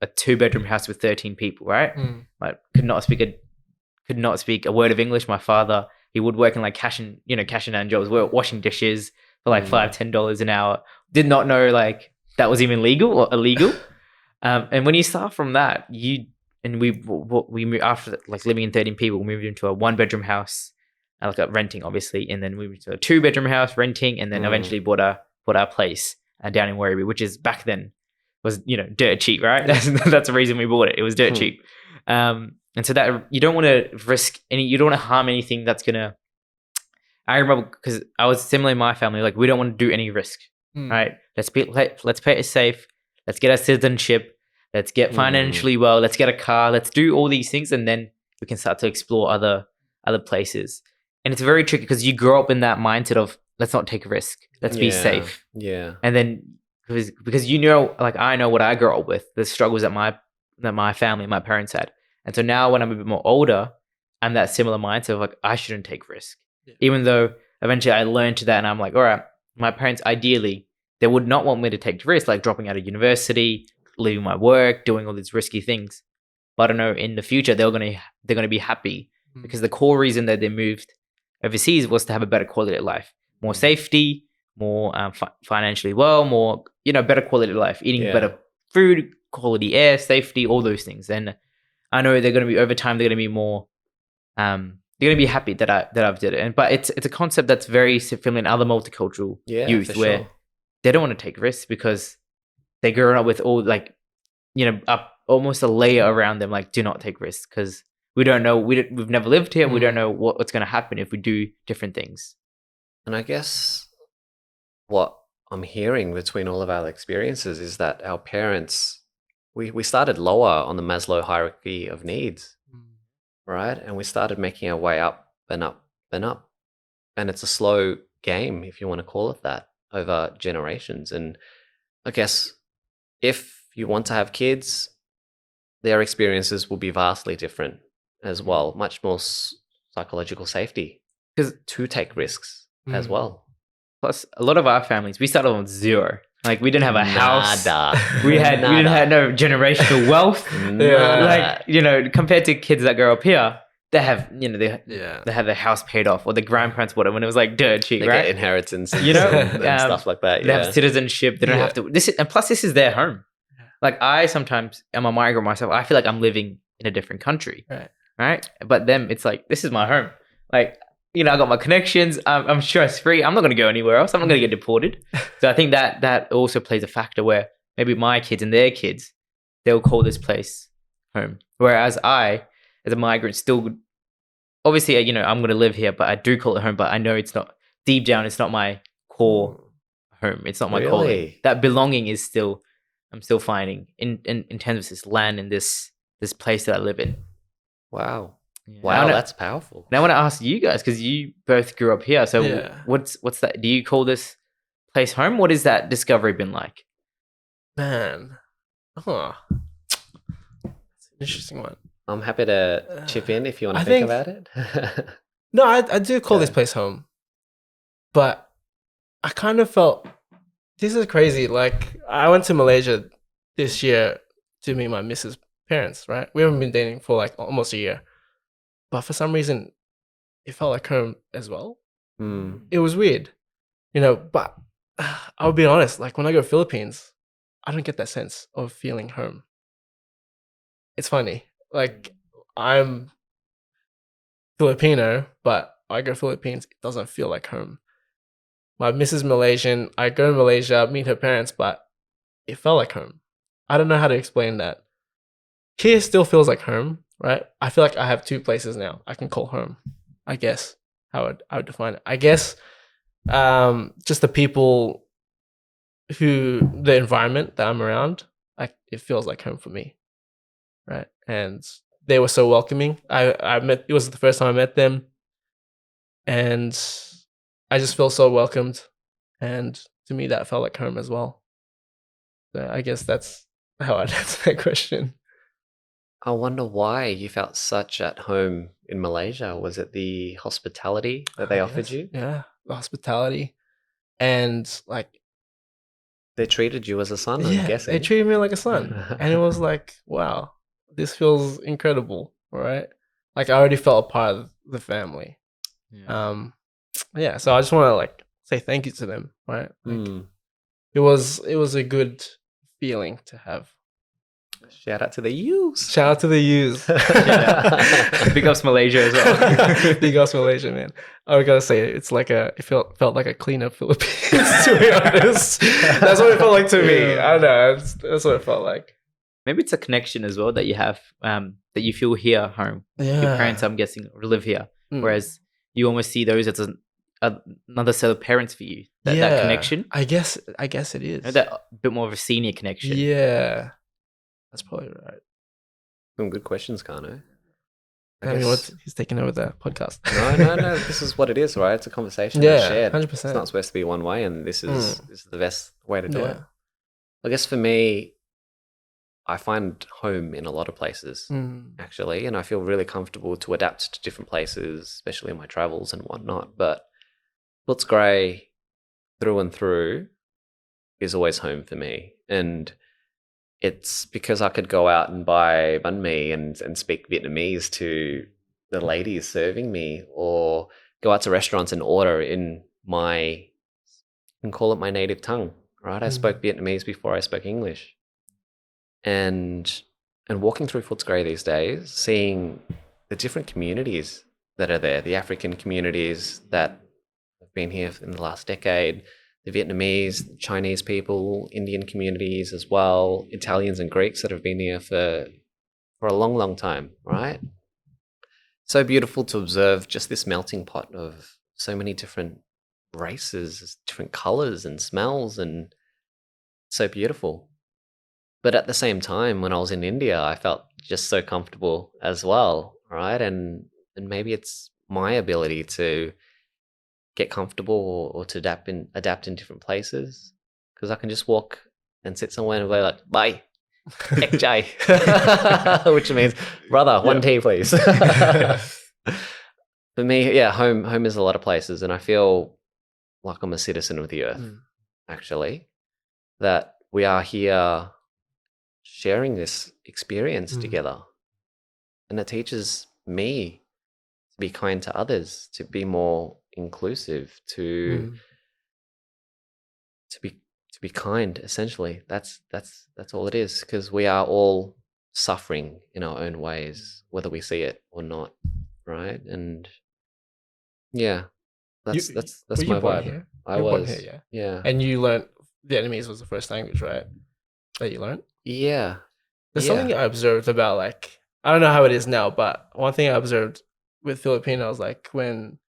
2-bedroom house with 13 people, right? I could not speak a word of English. My father, he would work in like cash and hand jobs. We were washing dishes for like $5-10 an hour. Did not know like that was even legal or illegal. And when you start from that, we moved after like living in 13 people, we moved into a 1-bedroom house, like renting obviously, and then moved into a 2-bedroom house renting, and then eventually bought our place down in Werribee, which is back then was dirt cheap, right? That's the reason we bought it. It was dirt cheap, and so that you don't want to risk you don't want to harm anything that's gonna. I remember because I was similar in my family, like we don't want to do any risk, right? Let's play it safe. Let's get our citizenship. Let's get financially well. Let's get a car. Let's do all these things, and then we can start to explore other places. And it's very tricky because you grow up in that mindset of let's not take a risk. Let's be safe. Yeah. And then because like I know what I grew up with, the struggles that my family, my parents had. And so now when I'm a bit more older, I'm that similar mindset of like I shouldn't take risk. Yeah. Even though eventually I learned to that, and I'm like, all right, my parents ideally they would not want me to take risks, like dropping out of university, leaving my work, doing all these risky things. But I know in the future they're gonna be happy because the core reason that they moved overseas was to have a better quality of life, more safety, more financially well, more better quality of life, eating better food, quality air, safety, all those things. And I know they're gonna be over time. They're gonna be more. They're gonna be happy that I've did it. But it's a concept that's very similar in other multicultural youth where they don't want to take risks because they grow up with all like, almost a layer around them, like do not take risks because we don't know, we've never lived here. We don't know what's going to happen if we do different things. And I guess what I'm hearing between all of our experiences is that our parents, we started lower on the Maslow hierarchy of needs, right? And we started making our way up and up and up. And it's a slow game, if you want to call it that, over generations. And I guess if you want to have kids, their experiences will be vastly different as well, much more psychological safety to take risks as well. Plus, a lot of our families, we started on zero. Like, we didn't have a house. Nada. We didn't have no generational wealth. Nada. Like, compared to kids that grow up here, they have, they have their house paid off, or the grandparents bought it when it was like dirt cheap, They right? get inheritance and, and stuff like that. They have citizenship. They don't have to. And plus, this is their home. Like, I sometimes am a migrant myself. I feel like I'm living in a different country, right? But them, it's like, this is my home. Like, I got my connections. I'm stress free. I'm not going to go anywhere else. I'm not going to get deported. So I think that also plays a factor where maybe my kids and their kids, they'll call this place home. Whereas I, as a migrant, still, obviously, I'm going to live here, but I do call it home. But I know it's not, deep down, it's not my core home. It's not my calling. That belonging is still, I'm still finding in terms of this land and this place that I live in. Wow. Yeah. Wow, that's powerful. Now I want to ask you guys, because you both grew up here. So what's that? Do you call this place home? What has that discovery been like? Man. That's an interesting one. I'm happy to chip in if you want to think about it. No, I do call this place home. But I kind of felt, this is crazy. Like, I went to Malaysia this year to meet my missus' parents, right? We haven't been dating for like almost a year. But for some reason, it felt like home as well. It was weird, but I'll be honest, like when I go to Philippines, I don't get that sense of feeling home. It's funny. Like, I'm Filipino, but I go to Philippines, it doesn't feel like home. My missus Malaysian, I go to Malaysia, meet her parents, but it felt like home. I don't know how to explain that. Here still feels like home. Right? I feel like I have two places now I can call home, I guess. How I would define it. I guess just the people the environment that I'm around, it feels like home for me. Right? And they were so welcoming. It was the first time I met them. And I just feel so welcomed. And to me, that felt like home as well. So I guess that's how I'd answer that question. I wonder why you felt such at home in Malaysia. Was it the hospitality that they offered you? Yeah, the hospitality. And like, they treated you as a son, I'm guessing. They treated me like a son. And it was like, wow, this feels incredible, right? Like, I already felt a part of the family. So I just want to say thank you to them, right? Like, it was a good feeling to have. Shout out to the U's. Shout out to the U's. Big ups Malaysia as well. Big ups Malaysia, man. I gotta say, it felt like a cleaner Philippines, to be honest. That's what it felt like to me. I don't know. That's what it felt like. Maybe it's a connection as well that you have, that you feel here home. Yeah. Your parents, I'm guessing, live here. Whereas you almost see those as another set of parents for you. That connection. I guess it is. That bit more of a senior connection. Yeah. That's probably right. Some good questions, Kano. He's taking over the podcast. No. This is what it is, right? It's a conversation. Yeah, shared. 100%. It's not supposed to be one way, and this is the best way to do it. I guess for me, I find home in a lot of places, actually, and I feel really comfortable to adapt to different places, especially in my travels and whatnot. But Footscray, through and through, is always home for me, and it's because I could go out and buy banh mi and speak Vietnamese to the ladies serving me, or go out to restaurants and order in you can call it my native tongue, right? I spoke Vietnamese before I spoke English. And walking through Footscray these days, seeing the different communities that are there, the African communities that have been here in the last decade, the Vietnamese, Chinese people, Indian communities as well, Italians and Greeks that have been here for a long, long time, right? So beautiful to observe just this melting pot of so many different races, different colors and smells, and so beautiful. But at the same time, when I was in India, I felt just so comfortable as well, right? And maybe it's my ability to get comfortable or to adapt in different places, because I can just walk and sit somewhere and be like, bye, ek chai, which means, brother, one tea, please. For me, yeah, home is a lot of places, and I feel like I'm a citizen of the earth, actually, that we are here sharing this experience together. And it teaches me to be kind to others, to be more inclusive, to be kind, essentially. That's all it is, because we are all suffering in our own ways, whether we see it or not, right? And yeah, that's were you my born vibe. here? I You were born was, here, yeah. And you learned Vietnamese was the first language, right? That you learned? Yeah. There's something I observed about, like, I don't know how it is now, but one thing I observed with Filipinos, like when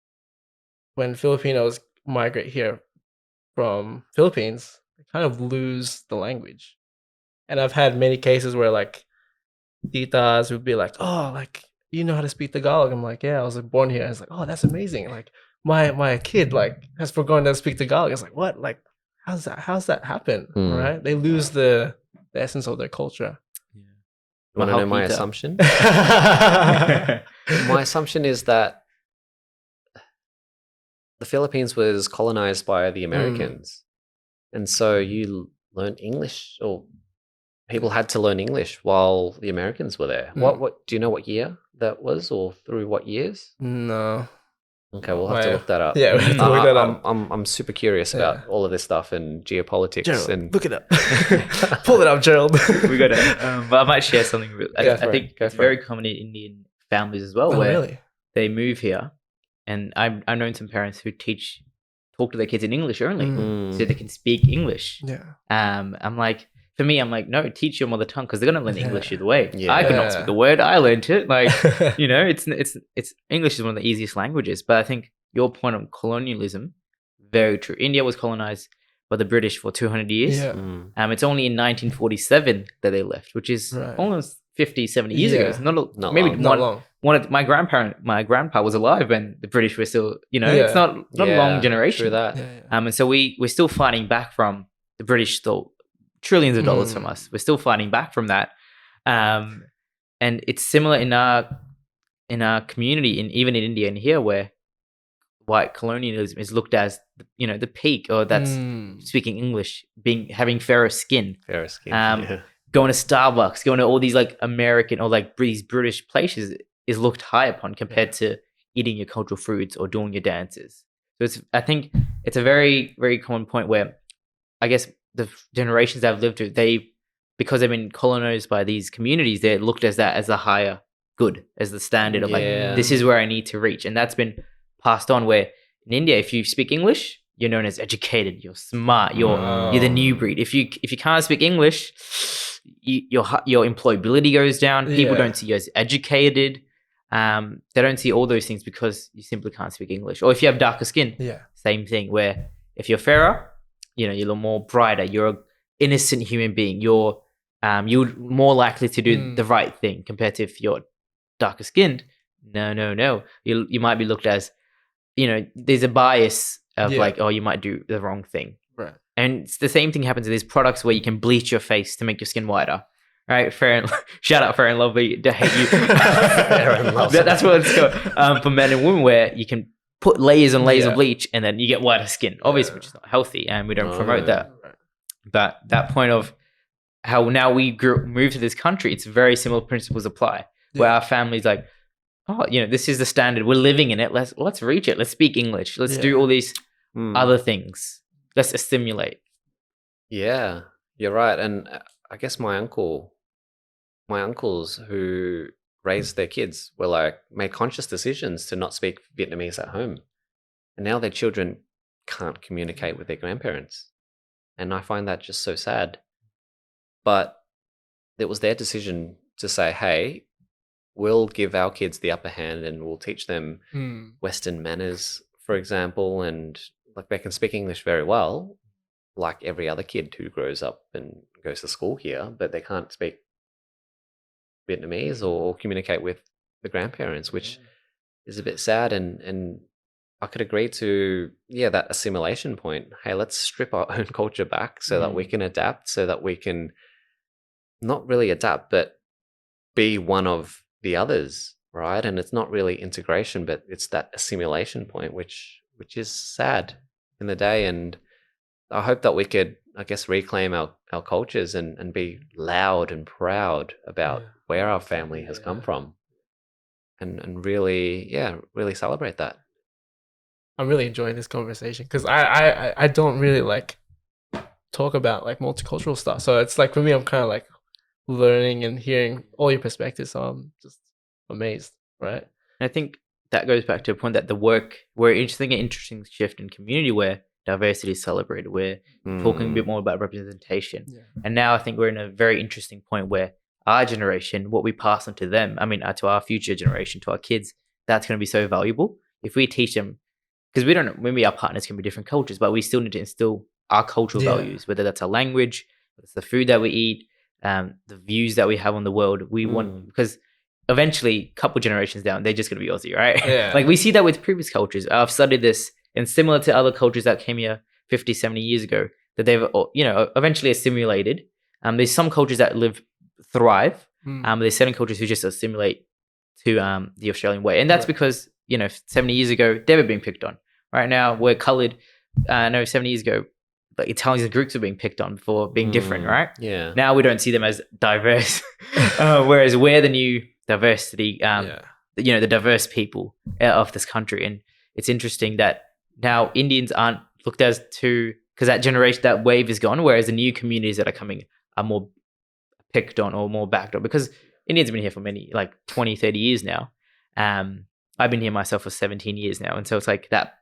Filipinos migrate here from Philippines, they kind of lose the language. And I've had many cases where like titas would be like, "Oh, like you know how to speak Tagalog?" I'm like, "Yeah, I was like, born here." I was like, "Oh, that's amazing!" Like my kid like has forgotten to speak Tagalog. It's like, what? Like, how's that happen? Right? They lose the essence of their culture. You want to know my Mahal assumption? My assumption is that the Philippines was colonized by the Americans. And so you learned English, or people had to learn English while the Americans were there. What do you know what year that was, or through what years? No. Okay, we'll have to look that up. Yeah, we have to look that up. I'm super curious about all of this stuff and geopolitics. Gerald, and look it up. Pull it up, Gerald. We got it. But I might share something. I think it's Go for very common in Indian families as well, Oh, where really? they move here, and I've known some parents who talk to their kids in English only, so they can speak English. Yeah. I'm like, for me, I'm like, no, teach your mother tongue, because they're gonna learn English either way. Yeah. I could not speak a word. I learned it. Like, you know, it's English is one of the easiest languages. But I think your point on colonialism, very true. India was colonized by the British for 200 years. Yeah. It's only in 1947 that they left, which is almost 50, 70 years ago. It's not maybe long. one. Not long. One of my grandpa was alive when the British were still, you know, it's not a long generation. True that. And so we're still fighting back from the British, stole trillions of dollars from us. We're still fighting back from that. And it's similar in our community, even in India and here, where white colonialism is looked as, you know, the peak, or that's speaking English, having fairer skin. Fairer skin. Going to Starbucks, going to all these like American or like these British places is looked high upon compared to eating your cultural foods or doing your dances. So I think it's a very, very common point where I guess the generations that have lived through, because they've been colonized by these communities, they're looked as that as the higher good, as the standard of like, this is where I need to reach. And that's been passed on, where in India, if you speak English, you're known as educated, you're smart, you're the new breed. If you can't speak English, your employability goes down. People don't see you as educated. They don't see all those things because you simply can't speak English. Or if you have darker skin, same thing, where if you're fairer, you know, you're more brighter, you're an innocent human being, you're more likely to do the right thing, compared to if you're darker skinned. No. You might be looked as, you know, there's a bias of like, oh, you might do the wrong thing. Right. And it's the same thing happens with these products where you can bleach your face to make your skin whiter. Right? Shout out Fair and Lovely. I hate you. Fair and Lovely. That's what it's called. For men and women, where you can put layers and layers of bleach and then you get whiter skin. Obviously, which is not healthy, and we don't promote that. Right. But that point of how now we moved to this country, it's very similar principles apply. Where our family's like, oh, you know, this is the standard. We're living in it. Let's reach it. Let's speak English. Let's do all these other things. Let's assimilate. Yeah, you're right. And I guess my uncles who raised their kids were like, made conscious decisions to not speak Vietnamese at home. And now their children can't communicate with their grandparents. And I find that just so sad. But it was their decision to say, hey, we'll give our kids the upper hand and we'll teach them Western manners, for example, and like they can speak English very well, like every other kid who grows up and goes to school here, but they can't speak Vietnamese or communicate with the grandparents, which is a bit sad. And I could agree to, that assimilation point. Hey, let's strip our own culture back so that we can adapt, so that we can not really adapt, but be one of the others, right? And it's not really integration, but it's that assimilation point, which is sad in the day. And I hope that we could, I guess, reclaim our cultures and be loud and proud about where our family has come from, and really, really celebrate that. I'm really enjoying this conversation because I don't really like talk about like multicultural stuff. So it's like for me, I'm kind of like learning and hearing all your perspectives. So I'm just amazed, right? And I think that goes back to a point that we're interesting an interesting shift in community where diversity is celebrated. We're talking a bit more about representation. Yeah. And now I think we're in a very interesting point where our generation, what we pass on to them, I mean, to our future generation, to our kids, that's going to be so valuable. If we teach them, because we don't know, maybe our partners can be different cultures, but we still need to instill our cultural values, whether that's our language, whether it's the food that we eat, the views that we have on the world. We want, because eventually, a couple generations down, they're just going to be Aussie, right? Yeah. Like we see that with previous cultures. I've studied this, and similar to other cultures that came here 50, 70 years ago, that they've, eventually assimilated. There's some cultures that thrive. There's certain cultures who just assimilate to the Australian way. And that's because, 70 years ago, they were being picked on. Right now, we're coloured. 70 years ago, like Italians and Greeks were being picked on for being different, right? Yeah. Now we don't see them as diverse, whereas we're the new diversity, the diverse people of this country. And it's interesting that now Indians aren't looked as to, because that generation, that wave is gone, whereas the new communities that are coming are more picked on or more backed on, because Indians have been here for many, like 20, 30 years now. I've been here myself for 17 years now. And so it's like that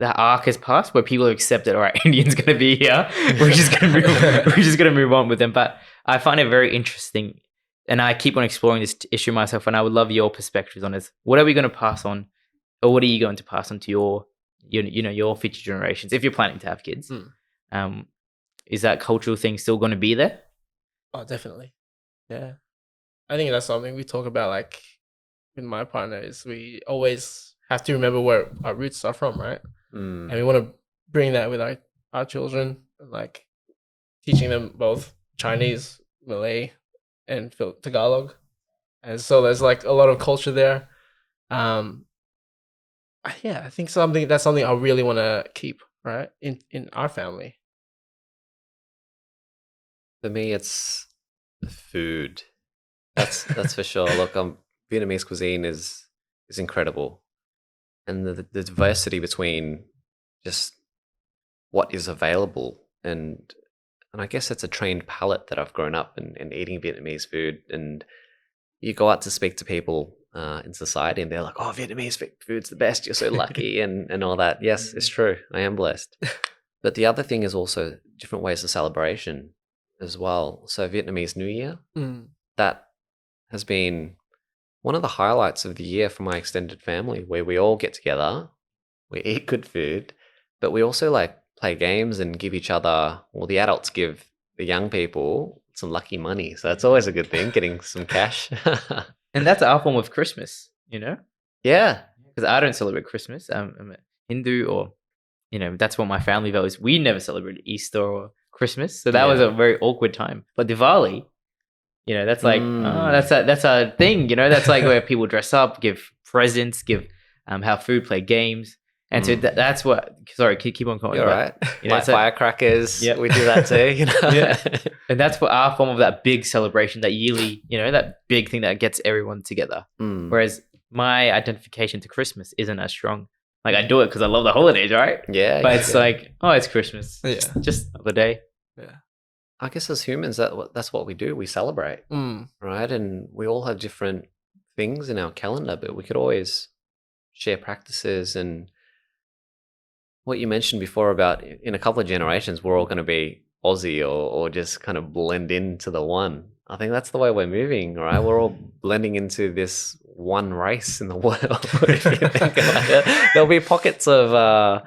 arc has passed where people have accepted, all right, Indians going to be here. We're just going to move on with them. But I find it very interesting. And I keep on exploring this issue myself. And I would love your perspectives on this. What are we going to pass on, or what are you going to pass on to your future generations, if you're planning to have kids? Is that cultural thing still going to be there? Oh, definitely. Yeah. I think that's something we talk about, like, with my partner, is we always have to remember where our roots are from, right? And we want to bring that with our children, like teaching them both Chinese, Malay, and Tagalog. And so there's like a lot of culture there. I think that's something I really want to keep, right, in our family. For me, it's food. That's for sure. Look, Vietnamese cuisine is incredible, and the diversity between just what is available, and I guess it's a trained palate that I've grown up in eating Vietnamese food. And you go out to speak to people in society, and they're like, "Oh, Vietnamese food's the best. You're so lucky," and all that. Yes, it's true. I am blessed. But the other thing is also different ways of celebration as well. So Vietnamese New Year, that has been one of the highlights of the year for my extended family, where we all get together, we eat good food, but we also like play games and give each other, well, the adults give the young people some lucky money. So that's always a good thing, getting some cash. And that's our form of Christmas, Yeah. Because I don't celebrate Christmas. I'm a Hindu, or, that's what my family values. We never celebrated Easter or Christmas. So that was a very awkward time. But Diwali, that's like, that's a thing, that's like where people dress up, give presents, have food, play games. And so that's what, sorry, keep on going. You're right. Light firecrackers. Yep. We do that too, Yeah. And that's what our form of that big celebration, that yearly, that big thing that gets everyone together. Whereas my identification to Christmas isn't as strong. Like, I do it because I love the holidays, right? Yeah. But it's like, oh, it's Christmas. Yeah. It's just another day. Yeah. I guess as humans, that's what we do. We celebrate, right? And we all have different things in our calendar, but we could always share practices. And what you mentioned before about in a couple of generations, we're all going to be Aussie or just kind of blend into the one. I think that's the way we're moving, right? We're all blending into this one race in the world. If you think about it. There'll be pockets of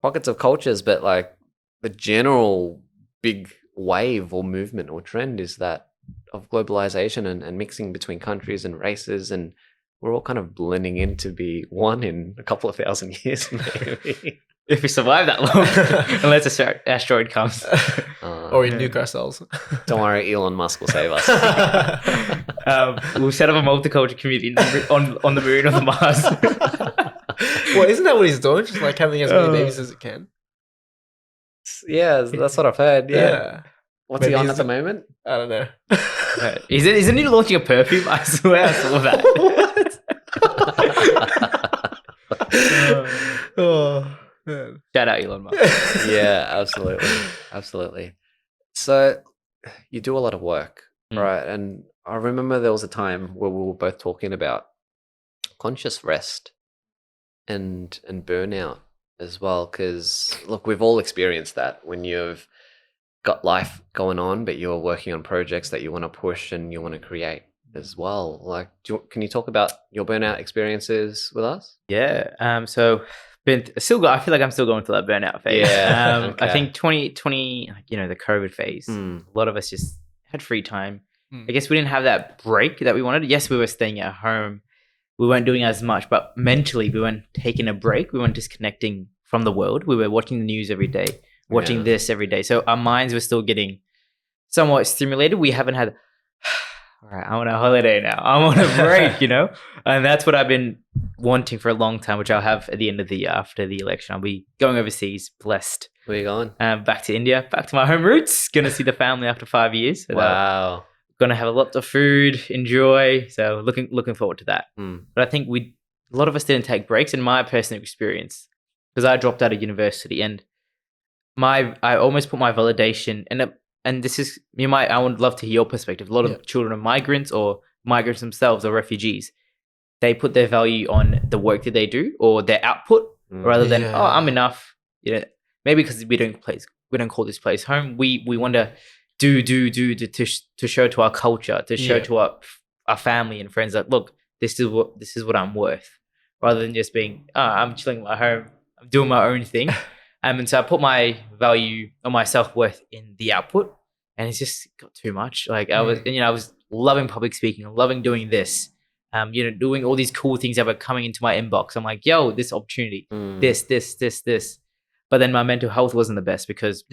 pockets of cultures, but like the general big wave or movement or trend is that of globalization and mixing between countries and races, and we're all kind of blending in to be one in a couple of thousand years, maybe. If we survive that long, unless an asteroid comes. Or we nuke ourselves. Don't worry, Elon Musk will save us. We'll set up a multicultural community on the moon or the Mars. Well, isn't that what he's doing? Just like having as many babies as it can. Yeah, that's what I've heard. Yeah. What's Maybe he on he's at the moment? I don't know. Isn't he launching a perfume? I swear I saw that. Oh, man. Shout out Elon Musk. Yeah, absolutely. So you do a lot of work, right? And I remember there was a time where we were both talking about conscious rest and burnout as well, because look, we've all experienced that when you've got life going on, but you're working on projects that you want to push and you want to create as well. Like, can you talk about your burnout experiences with us? Yeah. So I feel like I'm still going through that burnout phase. Yeah. I think 2020, the COVID phase, a lot of us just had free time. I guess we didn't have that break that we wanted. Yes, we were staying at home. We weren't doing as much, but mentally we weren't taking a break. We weren't disconnecting from the world. We were watching the news every day, watching this every day. So our minds were still getting somewhat stimulated. We haven't had, all right, I'm on a holiday now. I'm on a break, And that's what I've been wanting for a long time, which I'll have at the end of the year after the election. I'll be going overseas, blessed. Where are you going? Back to India, back to my home roots. Going to see the family after 5 years. So wow. Going to have a lot of food, enjoy. So looking forward to that. But I think a lot of us didn't take breaks. In my personal experience, because I dropped out of university, and I almost put my validation, and this is I would love to hear your perspective. A lot of children of migrants or migrants themselves or refugees, they put their value on the work that they do or their output rather than I'm enough. Maybe because we don't call this place home. We want to do to show to our culture, to show to our family and friends that look, this is what I'm worth, rather than just being I'm chilling at my home, I'm doing my own thing. And so I put my value or my self-worth in the output, and it's just got too much. Like I was loving public speaking, loving doing this, doing all these cool things that were coming into my inbox. I'm like, yo, this opportunity, this. But then my mental health wasn't the best because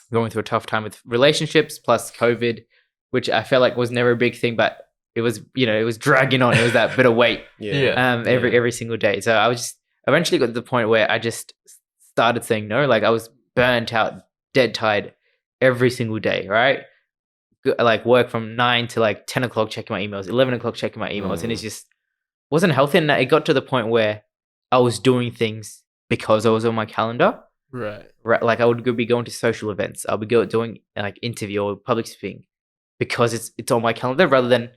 going through a tough time with relationships plus COVID, which I felt like was never a big thing, but it was, it was dragging on. It was that bit of weight every single day. So I was just eventually got to the point where I just started saying no. Like I was burnt out, dead tired every single day, right? Like work from 9 to like 10 o'clock checking my emails, 11 o'clock checking my emails. And it just wasn't healthy. And it got to the point where I was doing things because I was on my calendar. Right. Like I would be going to social events. I would go doing like interview or public speaking because it's on my calendar rather than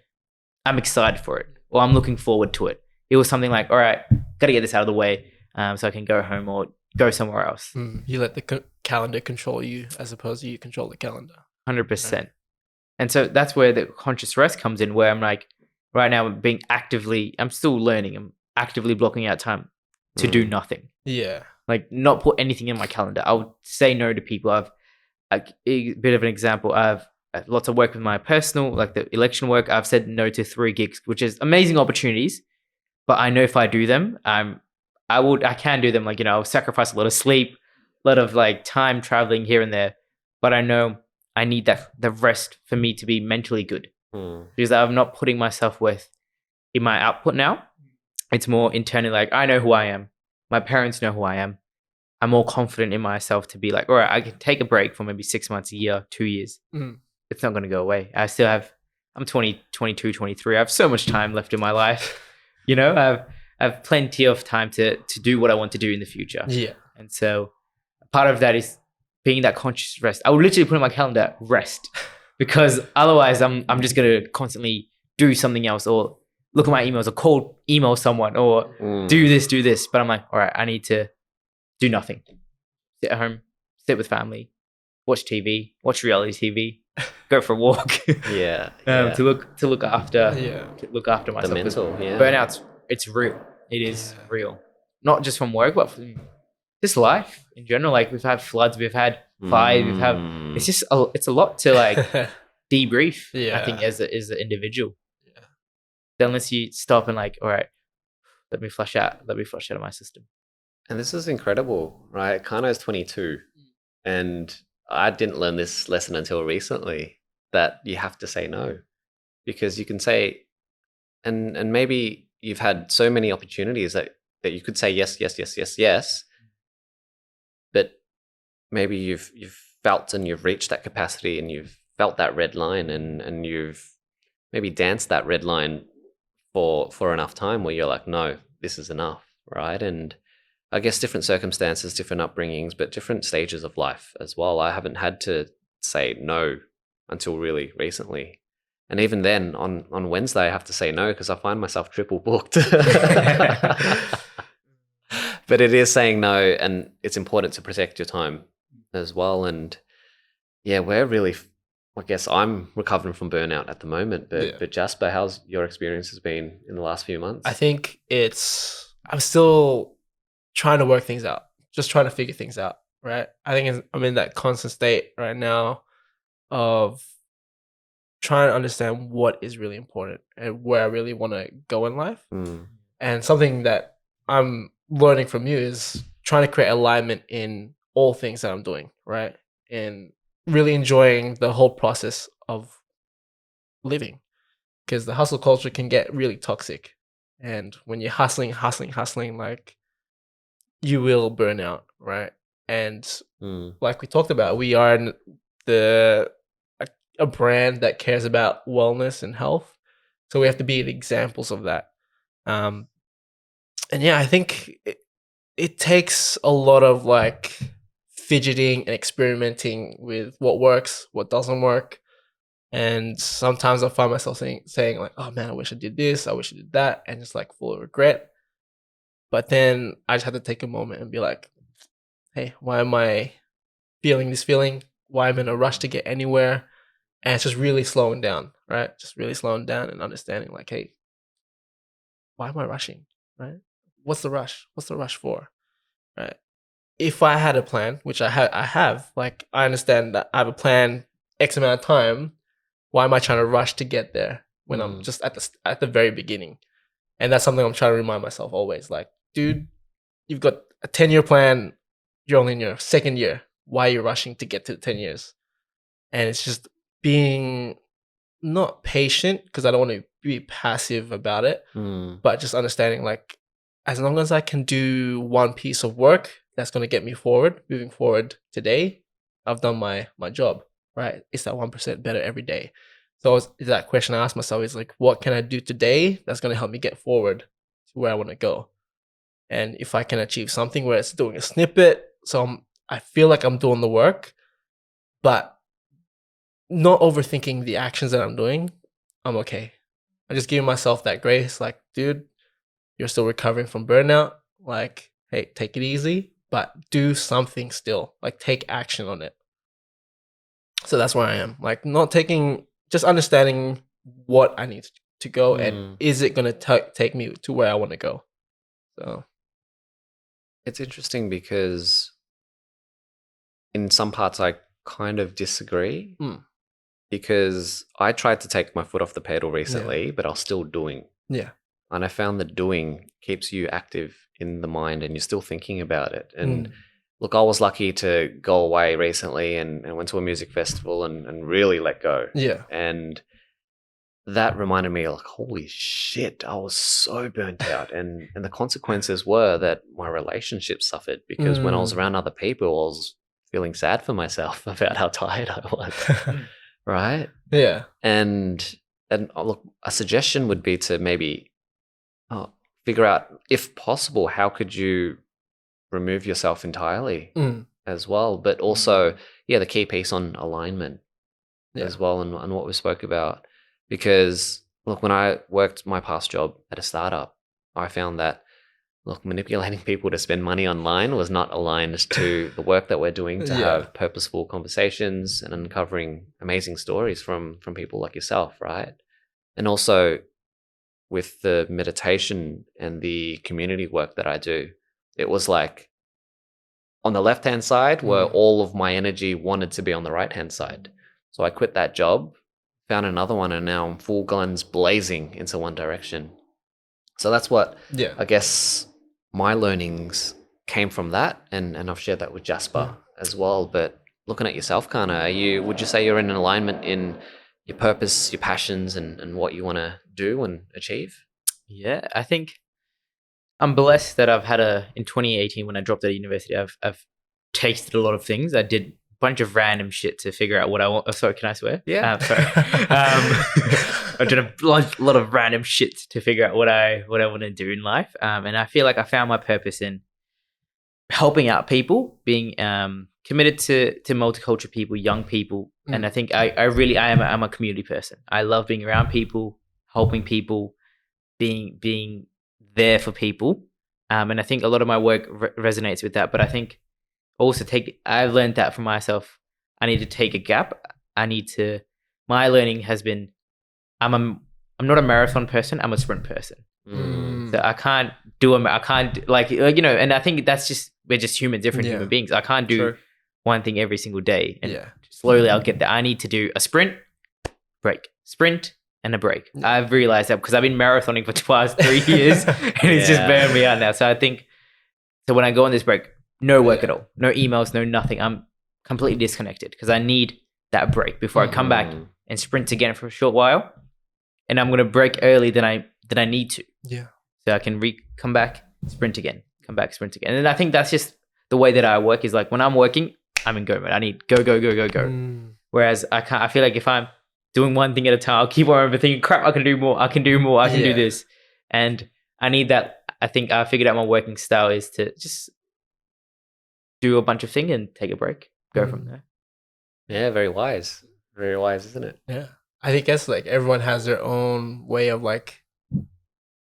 I'm excited for it or I'm looking forward to it. It was something like, all right, got to get this out of the way so I can go home or go somewhere else. You let the calendar control you as opposed to you control the calendar. 100%. Right. And so that's where the conscious rest comes in, where I'm like, right now I'm still learning. I'm actively blocking out time to do nothing. Yeah. Like not put anything in my calendar. I would say no to people. I've a bit of an example. I've lots of work with my personal, like the election work. I've said no to 3 gigs, which is amazing opportunities. But I know if I do them, I can do them. Like, I'll sacrifice a lot of sleep, a lot of like time traveling here and there. But I know I need the rest for me to be mentally good because I'm not putting myself worth in my output now. It's more internally like, I know who I am. My parents know who I am. I'm more confident in myself to be like, all right, I can take a break for maybe 6 months, a year, 2 years. It's not going to go away. I'm 20, 22, 23. I have so much time left in my life. I have plenty of time to do what I want to do in the future. Yeah. And so part of that is being that conscious rest. I would literally put in my calendar rest because otherwise I'm just going to constantly do something else or look at my emails or email someone or do this. But I'm like, all right, I need to do nothing. Sit at home, sit with family, watch TV, watch reality TV, go for a walk. To look after myself. The mental, Burnout's, it's real. It is real. Not just from work, but from just life in general. Like we've had floods, we've had fires, it's just it's a lot to like debrief. I think as an individual, unless you stop and like, all right, let me flush out of my system. And this is incredible, right? Kano's 22, and I didn't learn this lesson until recently, that you have to say no, because you can say, and maybe you've had so many opportunities that you could say yes, but maybe you've felt and you've reached that capacity and you've felt that red line and you've maybe danced that red line for enough time where you're like, no, this is enough, right? And I guess different circumstances, different upbringings, but different stages of life as well. I haven't had to say no until really recently. And even then, on Wednesday, I have to say no because I find myself triple booked. But it is saying no, and it's important to protect your time as well. And yeah, we're really, I guess I'm recovering from burnout at the moment. But Jasper, how's your experience been in the last few months? I think I'm still trying to work things out, just trying to figure things out, right? I think I'm in that constant state right now of trying to understand what is really important and where I really want to go in life. And something that I'm learning from you is trying to create alignment in all things that I'm doing, right? And really enjoying the whole process of living, because the hustle culture can get really toxic. And when you're hustling, like, you will burn out, right? And like we talked about, we are a brand that cares about wellness and health, so we have to be the examples of that. And yeah, I think it takes a lot of like fidgeting and experimenting with what works, what doesn't work. And sometimes I find myself saying like, oh man, I wish I did this, I wish I did that, and just like full of regret. But then I just had to take a moment and be like, hey, why am I feeling this feeling? Why am I in a rush to get anywhere? And it's just really slowing down, right? Just really slowing down and understanding like, hey, why am I rushing, right? What's the rush? What's the rush for, right? If I had a plan, which I have, like, I understand that I have a plan X amount of time. Why am I trying to rush to get there when I'm just at the very beginning? And that's something I'm trying to remind myself always. Like, dude, you've got a 10-year plan. You're only in your second year. Why are you rushing to get to the 10 years? And it's just being not patient, because I don't want to be passive about it, but just understanding like, as long as I can do one piece of work that's going to get me moving forward today, I've done my job, right? It's that 1% better every day. So that question I asked myself is like, what can I do today that's going to help me get forward to where I want to go? And if I can achieve something where it's doing a snippet, so I feel like I'm doing the work, but not overthinking the actions that I'm doing, I'm okay. I'm just giving myself that grace, like, dude, you're still recovering from burnout. Like, hey, take it easy, but do something still. Like, take action on it. So that's where I am. Like, just understanding what I need to go and is it going to take me to where I want to go? So it's interesting because in some parts I kind of disagree. Because I tried to take my foot off the pedal recently, but I was still doing. Yeah. And I found that doing keeps you active in the mind and you're still thinking about it. And look, I was lucky to go away recently and went to a music festival and really let go. Yeah. And that reminded me, like, holy shit, I was so burnt out. And the consequences were that my relationship suffered because when I was around other people, I was feeling sad for myself about how tired I was. Right? Yeah. And look, a suggestion would be to maybe figure out, if possible, how could you remove yourself entirely as well. But also, the key piece on alignment as well and what we spoke about. Because, look, when I worked my past job at a startup, I found that, look, manipulating people to spend money online was not aligned to the work that we're doing to have purposeful conversations and uncovering amazing stories from people like yourself, right? And also with the meditation and the community work that I do, it was like on the left-hand side where all of my energy wanted to be on the right-hand side. So I quit that job, found another one, and now I'm full guns blazing into one direction. So that's what I guess my learnings came from that, and I've shared that with Jasper as well. But looking at yourself, Kana, would you say you're in alignment in your purpose, your passions, and what you want to do and achieve? Yeah, I think I'm blessed that I've had in 2018 when I dropped out of university, I've tasted a lot of things. I did a bunch of random shit to figure out what I want. Oh, sorry, can I swear? Yeah. Sorry. I did a lot of random shit to figure out what I want to do in life. And I feel like I found my purpose in helping out people, being committed to multicultural people, young people. And I think I'm a community person. I love being around people, helping people, being there for people. And I think a lot of my work resonates with that. But I think also I've learned that for myself. I need to take a gap. My learning has been, I'm not a marathon person. I'm a sprint person. So I can't and I think we're just different human beings. I can't do one thing every single day. And slowly I'll get there. I need to do a sprint, break, sprint, and a break. I've realized that because I've been marathoning for 3 years and it's just burned me out now. So I think, when I go on this break, no work at all, no emails, no nothing. I'm completely disconnected because I need that break before I come back and sprint again for a short while. And I'm going to break early than I need to. Yeah. So I can come back, sprint again, come back, sprint again. And I think that's just the way that I work is like when I'm working, I'm in go mode. I need go. Whereas I feel like if I'm doing one thing at a time, I'll keep on overthinking, crap, I can do more, I can do this. And I need that. I think I figured out my working style is to just do a bunch of things and take a break, go from there. Yeah, very wise, isn't it? Yeah. I think it's like everyone has their own way of like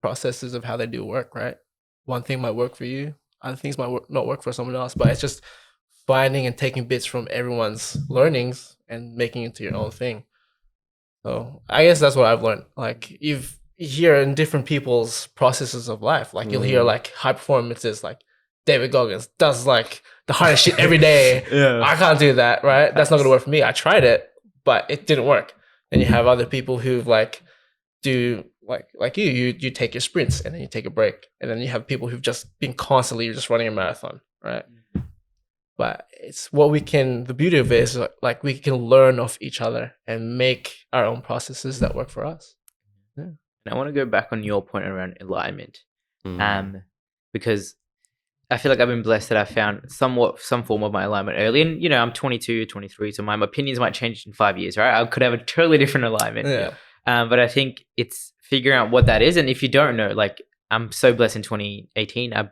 processes of how they do work, right? One thing might work for you, other things might not work for someone else, but it's just finding and taking bits from everyone's learnings and making it into your own thing. So I guess that's what I've learned. Like you hear in different people's processes of life, like you'll hear like high performances, like David Goggins does like the hardest shit every day. I can't do that, right? That's not going to work for me. I tried it, but it didn't work. And you have other people who like do like you take your sprints and then you take a break. And then you have people who've just been constantly just running a marathon, right? But it's the beauty of it is like we can learn off each other and make our own processes that work for us. Yeah. And I want to go back on your point around alignment. Because I feel like I've been blessed that I found some form of my alignment early. And, I'm 22, 23, so my opinions might change in 5 years, right? I could have a totally different alignment. Yeah. But I think it's figuring out what that is. And if you don't know, like I'm so blessed in 2018, I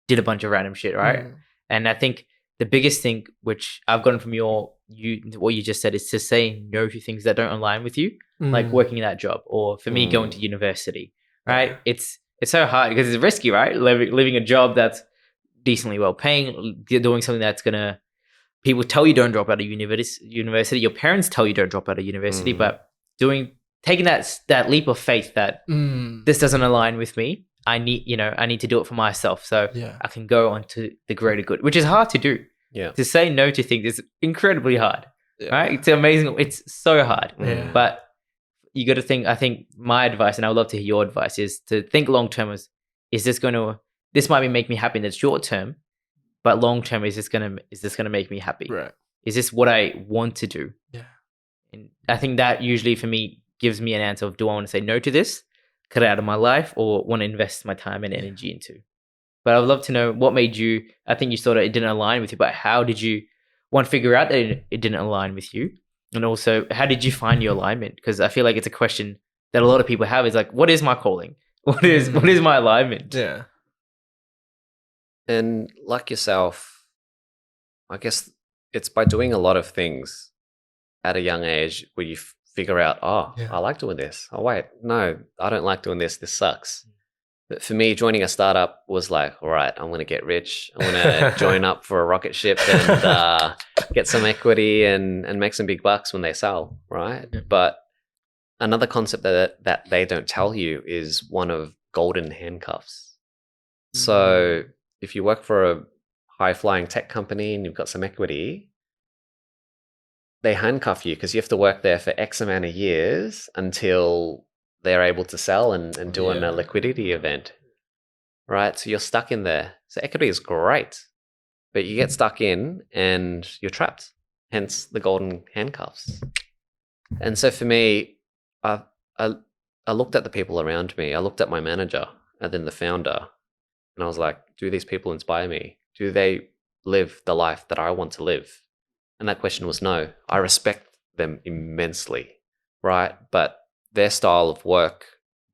did a bunch of random shit, right? And I think the biggest thing, which I've gotten from what you just said, is to say no to things that don't align with you, like working that job, or for me, going to university, right? It's so hard because it's risky, right? Living a job that's decently well paying, doing something that's gonna, people tell you don't drop out of university, your parents tell you don't drop out of university, but taking that leap of faith that this doesn't align with me, I need to do it for myself so I can go on to the greater good, which is hard to do. Yeah. To say no to things is incredibly hard, right? It's amazing. It's so hard, but you got to think, I think my advice, and I would love to hear your advice, is to think long-term this might make me happy in the short term, but long-term, is this going to make me happy? Right. Is this what I want to do? Yeah. And I think that usually for me gives me an answer of, do I want to say no to this, cut it out of my life, or want to invest my time and energy into? But I would love to know what made you, I think you thought it didn't align with you, but how did you, one, figure out that it didn't align with you? And also, how did you find your alignment? Because I feel like it's a question that a lot of people have, is like, what is my calling? What is my alignment? Yeah. And like yourself, I guess it's by doing a lot of things at a young age where you figure out, I like doing this. Oh, wait, no, I don't like doing this. This sucks. But for me, joining a startup was like, all right, I'm going to get rich. I'm going to join up for a rocket ship and get some equity and make some big bucks when they sell, right? Yeah. But another concept that they don't tell you is one of golden handcuffs. So if you work for a high-flying tech company and you've got some equity, they handcuff you because you have to work there for X amount of years until they're able to sell and do a liquidity event, right? So you're stuck in there. So equity is great, but you get stuck in and you're trapped, hence the golden handcuffs. And so for me, I looked at the people around me. I looked at my manager and then the founder, and I was like, do these people inspire me? Do they live the life that I want to live? And that question was no. I respect them immensely, right? But their style of work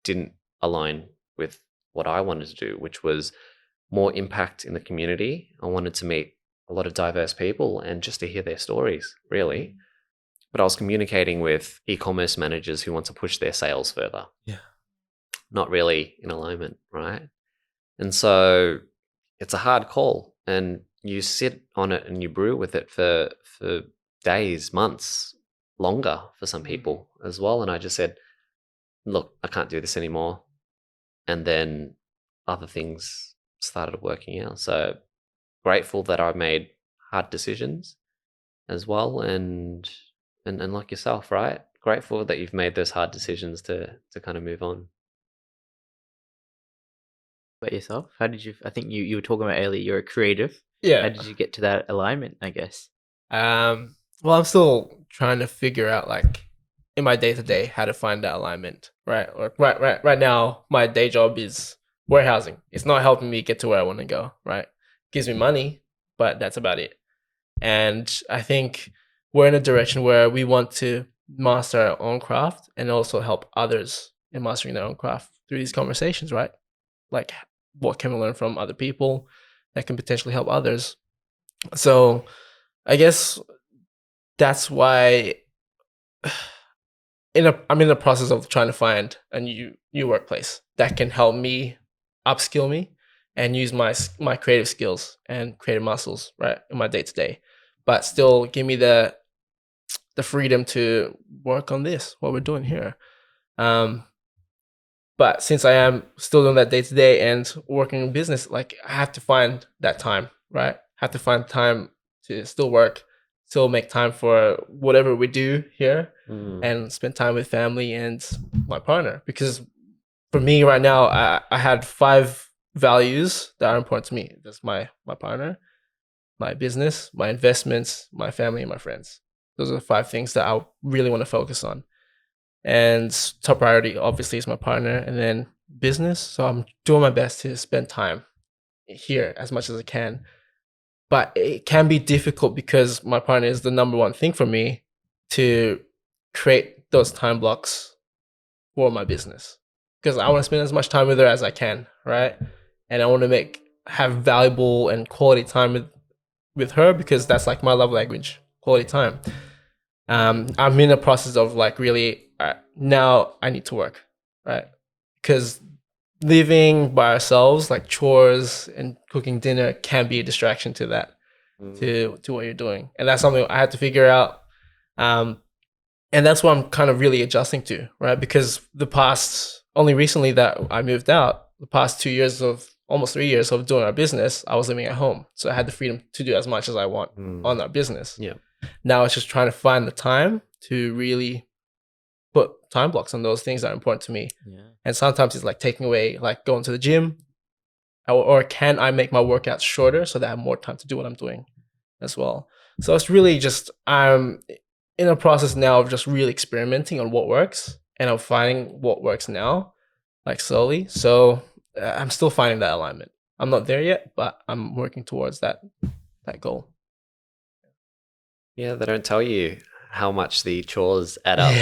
didn't align with what I wanted to do, which was more impact in the community. I wanted to meet a lot of diverse people and just to hear their stories, really. But I was communicating with e-commerce managers who want to push their sales further. Yeah. Not really in alignment, right? And so it's a hard call, and you sit on it and you brew with it for days, months, longer for some people as well. And I just said, look, I can't do this anymore. And then other things started working out. So grateful that I made hard decisions as well. And like yourself, right? Grateful that you've made those hard decisions to kind of move on. About yourself, how did you? I think you were talking about earlier. You're a creative. Yeah. How did you get to that alignment? I guess. Well, I'm still trying to figure out, like, in my day to day, how to find that alignment. Right. Like right now, my day job is warehousing. It's not helping me get to where I want to go. Right. Gives me money, but that's about it. And I think we're in a direction where we want to master our own craft and also help others in mastering their own craft through these conversations. Right. Like, what can we learn from other people that can potentially help others? So I guess that's why I'm in the process of trying to find a new workplace that can help me upskill me and use my creative skills and creative muscles, right, in my day to day, but still give me the freedom to work on what we're doing here. But since I am still doing that day to day and working in business, like, I have to find that time, right? Have to find time to still work, still make time for whatever we do here, and spend time with family and my partner. Because for me right now, I had 5 values that are important to me. That's my partner, my business, my investments, my family, and my friends. Those are the 5 things that I really want to focus on. And top priority, obviously, is my partner, and then business. So I'm doing my best to spend time here as much as I can. But it can be difficult because my partner is the number one thing for me to create those time blocks for my business. Because I want to spend as much time with her as I can, right? And I want to have valuable and quality time with her, because that's like my love language, quality time. I'm in the process of, like, really, now I need to work, right? Because living by ourselves, like chores and cooking dinner, can be a distraction to that, to what you're doing. And that's something I had to figure out. And that's what I'm kind of really adjusting to, right? Because only recently that I moved out, the past 2 years almost 3 years of doing our business, I was living at home. So I had the freedom to do as much as I want on our business. Yeah. Now it's just trying to find the time to really put time blocks on those things that are important to me. Yeah. And sometimes it's like taking away, like going to the gym, or can I make my workouts shorter so that I have more time to do what I'm doing as well. So it's really just, I'm in a process now of just really experimenting on what works, and I'm finding what works now, like, slowly. So I'm still finding that alignment. I'm not there yet, but I'm working towards that goal. Yeah, they don't tell you how much the chores add up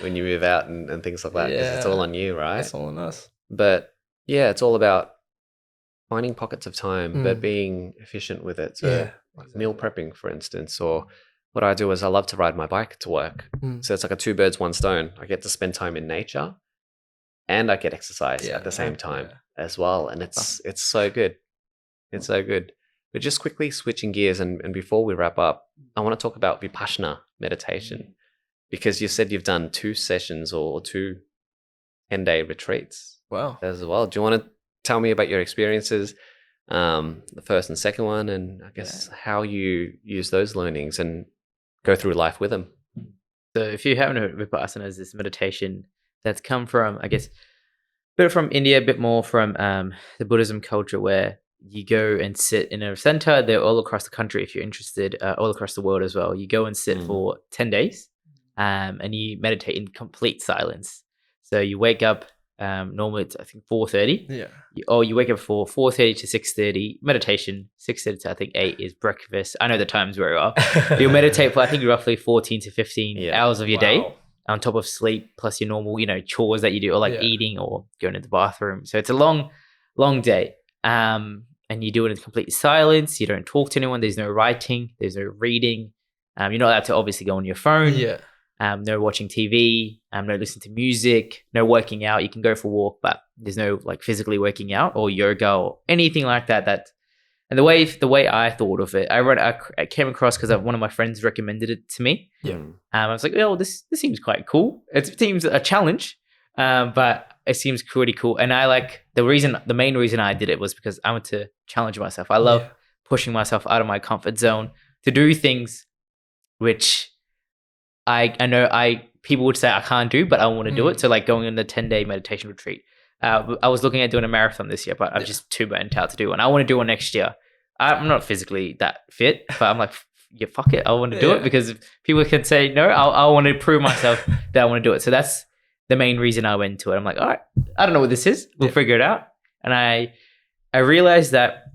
when you move out and things like that, because it's all on you, right? It's all on us. But yeah, it's all about finding pockets of time, but being efficient with it. So like meal prepping, for instance, or what I do is I love to ride my bike to work. So it's like a 2 birds, 1 stone. I get to spend time in nature, and I get exercise at the same time as well. And it's so good. It's so good. But just quickly switching gears, and before we wrap up, I want to talk about Vipassana meditation, because you said you've done 2 sessions or 2 10-day retreats. Wow. As well. Do you want to tell me about your experiences? the first and second one, and I guess how you use those learnings and go through life with them. So if you haven't heard of Vipassana, is this meditation that's come from, I guess, a bit from India, a bit more from the Buddhism culture, where you go and sit in a center. They're all across the country if you're interested, all across the world as well. You go and sit for 10 days and you meditate in complete silence. So you wake up, normally it's I think 4:30. Yeah. You wake up for 4:30 to 6:30 meditation. 6:30 to I think 8 is breakfast. I know the times very well. You'll meditate for I think roughly 14 to 15 hours of your day on top of sleep, plus your normal chores that you do, or like eating or going to the bathroom. So it's a long day. And you do it in complete silence. You don't talk to anyone. There's no writing. There's no reading. You're not allowed to obviously go on your phone. Yeah. No watching TV, no listening to music, no working out. You can go for a walk, but there's no like physically working out or yoga or anything like that. And the way I thought of it, I came across because one of my friends recommended it to me. Yeah. I was like, oh, this seems quite cool. It seems a challenge, but it seems pretty cool. And I like the main reason I did it was because I want to challenge myself. I love pushing myself out of my comfort zone to do things which I know people would say I can't do, but I want to do it. So like going on the 10-day meditation retreat. I was looking at doing a marathon this year, but I'm just too burnt out to do one. I want to do one next year. I'm not physically that fit, but I'm like, yeah, fuck it. I want to do it because if people can say no, I want to prove myself that I want to do it. So that's the main reason I went to it. I'm like, all right, I don't know what this is. We'll figure it out. And I realized that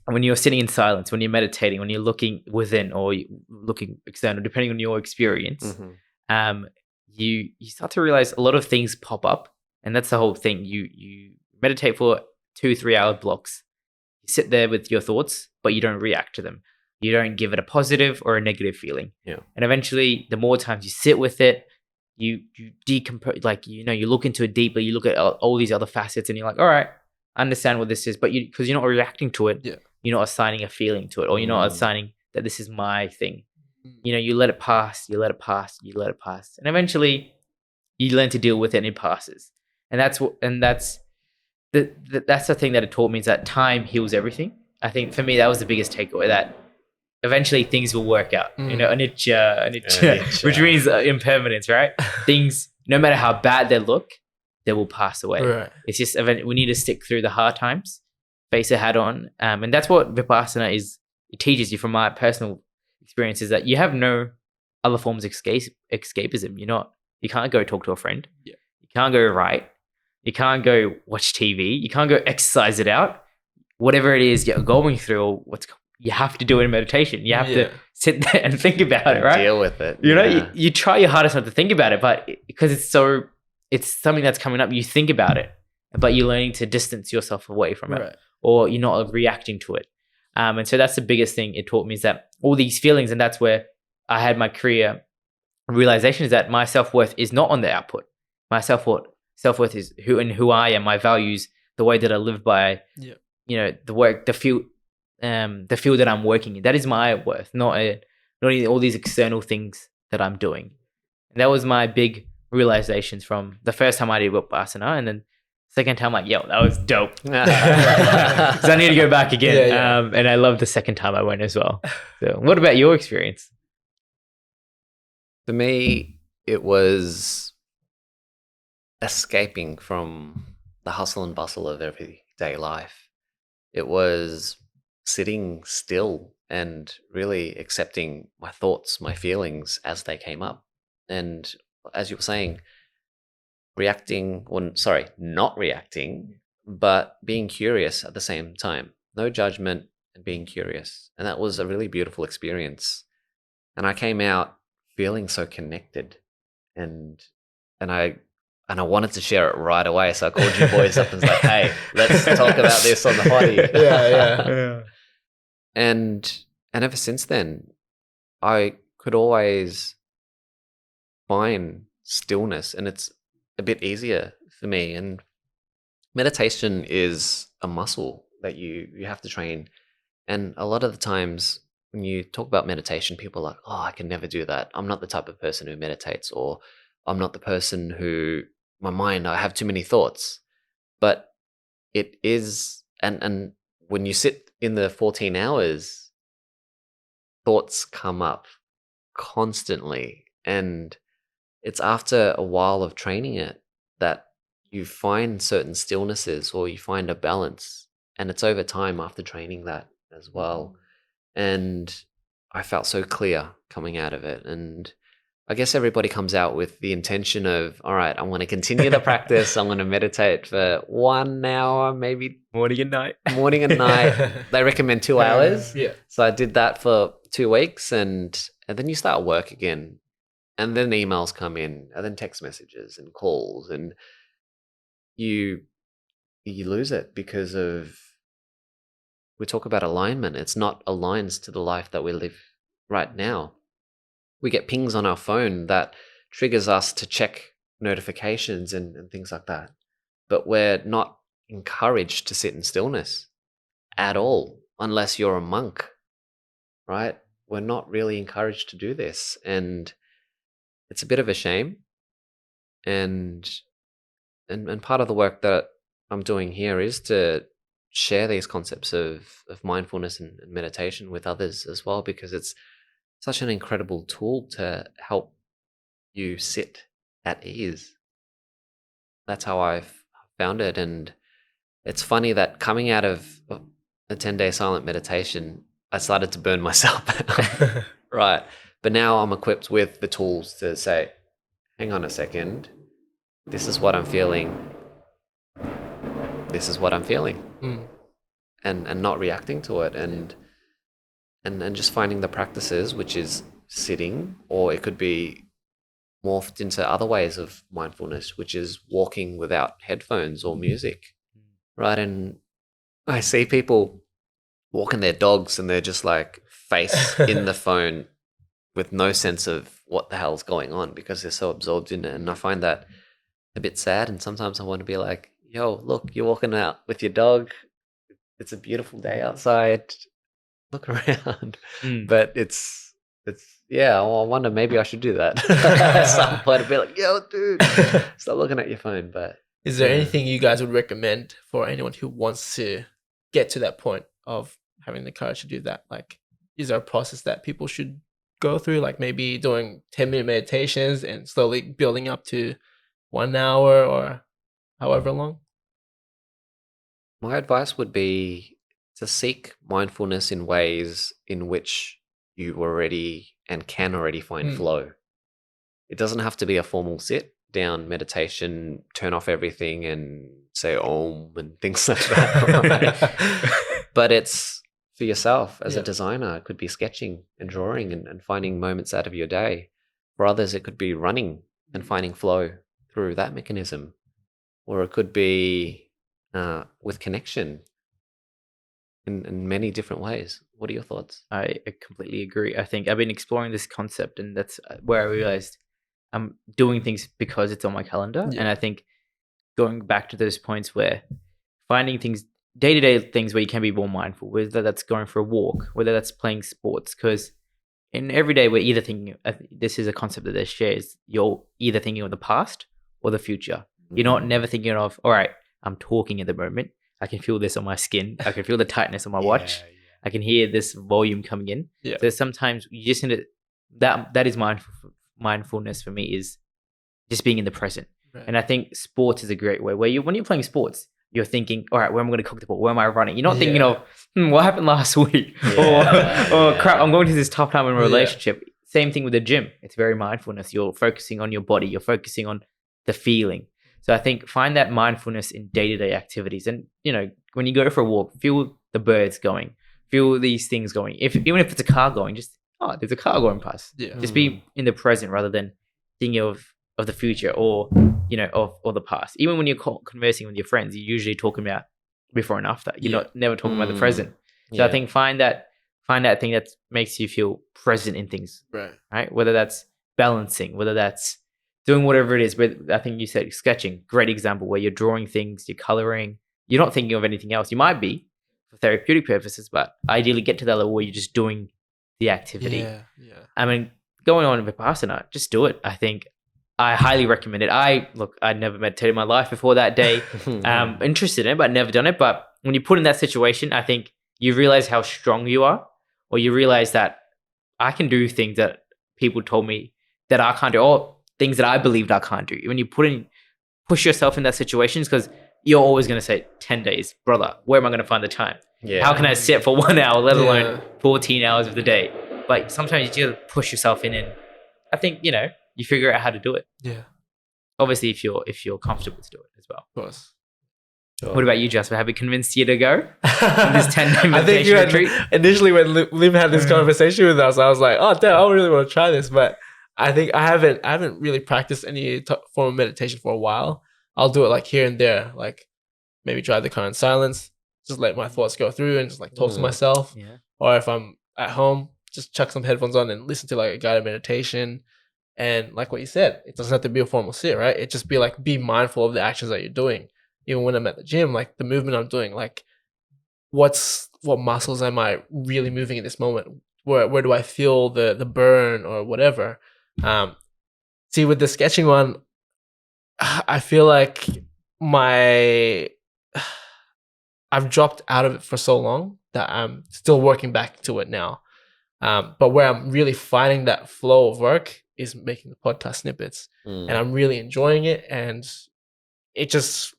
when you're sitting in silence, when you're meditating, when you're looking within or looking external, depending on your experience, you start to realize a lot of things pop up. And that's the whole thing. You meditate for 2-3 hour blocks. You sit there with your thoughts, but you don't react to them. You don't give it a positive or a negative feeling. Yeah. And eventually, the more times you sit with it, you decompose, like, you look into it deeply, you look at all these other facets and you're like, all right, I understand what this is. But because you're not reacting to it, you're not assigning a feeling to it, or you're not assigning that this is my thing. You let it pass, you let it pass, you let it pass. And eventually you learn to deal with it and it passes. And that's the thing that it taught me, is that time heals everything. I think for me, that was the biggest takeaway, that eventually things will work out. Anicca, which means impermanence, right? Things, no matter how bad they look, they will pass away. Right. It's just we need to stick through the hard times, face a hat on. And that's what Vipassana is. It teaches you, from my personal experience, is that you have no other forms of escapism. You can't go talk to a friend. Yeah. You can't go write. You can't go watch TV. You can't go exercise it out. Whatever it is you're going through, you have to do it in meditation. You have to sit there and think about it, right? Deal with it. You try your hardest not to think about it, but because it's something that's coming up, you think about it, but you're learning to distance yourself away from it, or you're not reacting to it. And so that's the biggest thing it taught me, is that all these feelings, and that's where I had my career realization, is that my self-worth is not on the output. My self-worth is who I am, my values, the way that I live by, the work, the field that I'm working in. That is my worth, not all these external things that I'm doing. And that was my big realizations from the first time I did Vipassana, and then second time, like, yo, that was dope. So I need to go back again. And I love the second time I went as well. So what about your experience? For me, it was escaping from the hustle and bustle of everyday life. It was sitting still and really accepting my thoughts, my feelings as they came up. And as you were saying, not reacting, but being curious at the same time. No judgment and being curious. And that was a really beautiful experience. And I came out feeling so connected, and I wanted to share it right away. So I called you boys up and was like, hey, let's talk about this on the potty. Yeah. And ever since then, I could always find stillness, and it's a bit easier for me. And meditation is a muscle that you have to train. And a lot of the times when you talk about meditation, people are like, oh, I can never do that. I'm not the type of person who meditates, or I'm not the person who, I have too many thoughts. But it is, and when you sit in the 14 hours, thoughts come up constantly. And it's after a while of training it that you find certain stillnesses or you find a balance. And it's over time after training that as well. And I felt so clear coming out of it. And I guess everybody comes out with the intention of, all right, I want to continue the practice. I'm going to meditate for 1 hour, maybe Morning and night. morning and night. They recommend 2 hours. Yeah. So I did that for 2 weeks, and then you start work again. And then emails come in, and then text messages and calls, and you lose it because of, we talk about alignment. It's not aligned to the life that we live right now. We get pings on our phone that triggers us to check notifications and things like that. But we're not encouraged to sit in stillness at all, unless you're a monk, right? We're not really encouraged to do this. And it's a bit of a shame. And part of the work that I'm doing here is to share these concepts of mindfulness and meditation with others as well, because it's such an incredible tool to help you sit at ease. That's how I've found it. And it's funny that coming out of a 10-day silent meditation, I started to burn myself out. Right. But now I'm equipped with the tools to say, hang on a second, this is what I'm feeling. This is what I'm feeling. And not reacting to it. And just finding the practices, which is sitting, or it could be morphed into other ways of mindfulness, which is walking without headphones or music, right? And I see people walking their dogs and they're just like face in the phone with no sense of what the hell's going on because they're so absorbed in it. And I find that a bit sad. And sometimes I want to be like, yo, look, you're walking out with your dog. It's a beautiful day outside. Look around. But it's yeah, well, I wonder, maybe I should do that at some point. I'd be like, yo, dude, stop looking at your phone. But is there anything you guys would recommend for anyone who wants to get to that point of having the courage to do that? Like, is there a process that people should go through, like maybe doing 10-minute meditations and slowly building up to 1 hour or however long? My advice would be to seek mindfulness in ways in which you already and can already find flow. It doesn't have to be a formal sit down meditation, turn off everything and say om and things like that. But it's for yourself as a designer. It could be sketching and drawing and finding moments out of your day. For others, it could be running and finding flow through that mechanism. Or it could be with connection in many different ways. What are your thoughts? I completely agree. I think I've been exploring this concept, and that's where I realized I'm doing things because it's on my calendar. And I think going back to those points where finding things, day-to-day things where you can be more mindful, whether that's going for a walk, whether that's playing sports, because in every day we're either thinking, this is a concept that they share, is you're either thinking of the past or the future. You're not never thinking of, all right, I'm talking at the moment. I can feel this on my skin. I can feel the tightness on my watch. I can hear this volume coming in. So sometimes you just need to, that is mindfulness for me, is just being in the present. And I think sports is a great way where when you're playing sports, you're thinking, all right, where am I going to cook the ball? Where am I running? You're not thinking of what happened last week or crap, I'm going through this tough time in a relationship. Same thing with the gym. It's very mindfulness. You're focusing on your body. You're focusing on the feeling. So I think find that mindfulness in day-to-day activities. And, when you go for a walk, feel the birds going, feel these things going. Even if it's a car going, just, there's a car going past. Just be in the present rather than thinking of the future or, of the past. Even when you're conversing with your friends, you're usually talking about before and after. You're never talking about the present. So I think find that thing that makes you feel present in things, right? Whether that's balancing, whether that's doing whatever it is. But I think you said sketching, great example, where you're drawing things, you're coloring, you're not thinking of anything else. You might be for therapeutic purposes, but ideally get to that level where you're just doing the activity. I mean, going on Vipassana, just do it. I think I highly recommend it. I'd never meditated in my life before that day. Interested in it, but never done it. But when you put in that situation, I think you realize how strong you are, or you realize that I can do things that people told me that I can't do, or things that I believed I can't do. When you push yourself in that situation, because you're always going to say 10 days, brother, where am I going to find the time? Yeah. How can I sit for 1 hour, let alone Yeah. 14 hours of the day? But sometimes you just push yourself in, and I think, you figure out how to do it. Yeah, Obviously, if you're comfortable to do it as well. of course. Sure. What about you, Jasper? Have we convinced you to go on this 10-day I think you meditation had, retreat? initially when Lim had this conversation with us, I was like, oh damn, I really want to try this, but I think I haven't really practiced any form of meditation for a while. I'll do it like here and there, like maybe drive the car in silence, just let my thoughts go through and just like talk to myself. Yeah. Or if I'm at home, just chuck some headphones on and listen to like a guided meditation. And like what you said, it doesn't have to be a formal sit, right? It just be mindful of the actions that you're doing. Even when I'm at the gym, like the movement I'm doing, like what muscles am I really moving in this moment? Where do I feel the burn or whatever? See, with the sketching one, I feel like I've dropped out of it for so long that I'm still working back to it now. But where I'm really finding that flow of work is making the podcast snippets, and I'm really enjoying it, and it just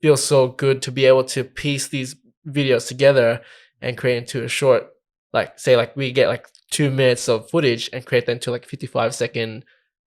feels so good to be able to piece these videos together and create into a short, like say like we get like 2 minutes of footage and create that into like 55-second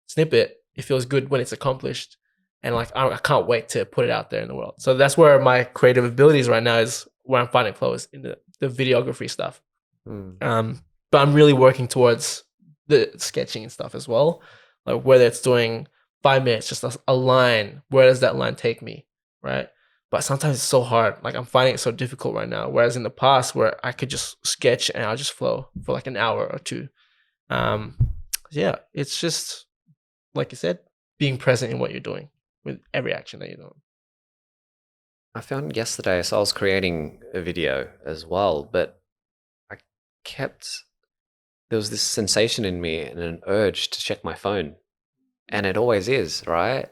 snippet. It feels good when it's accomplished, and like I can't wait to put it out there in the world. So that's where my creative abilities right now is where I'm finding flow, is in the videography stuff. But I'm really working towards the sketching and stuff as well, like whether it's doing 5 minutes, just a line, where does that line take me, right? But sometimes it's so hard. Like I'm finding it so difficult right now. Whereas in the past, where I could just sketch and I'll just flow for like an hour or two. Yeah, it's just like you said, being present in what you're doing with every action that you're doing. I found yesterday, so I was creating a video as well, but there was this sensation in me and an urge to check my phone. And it always is, right?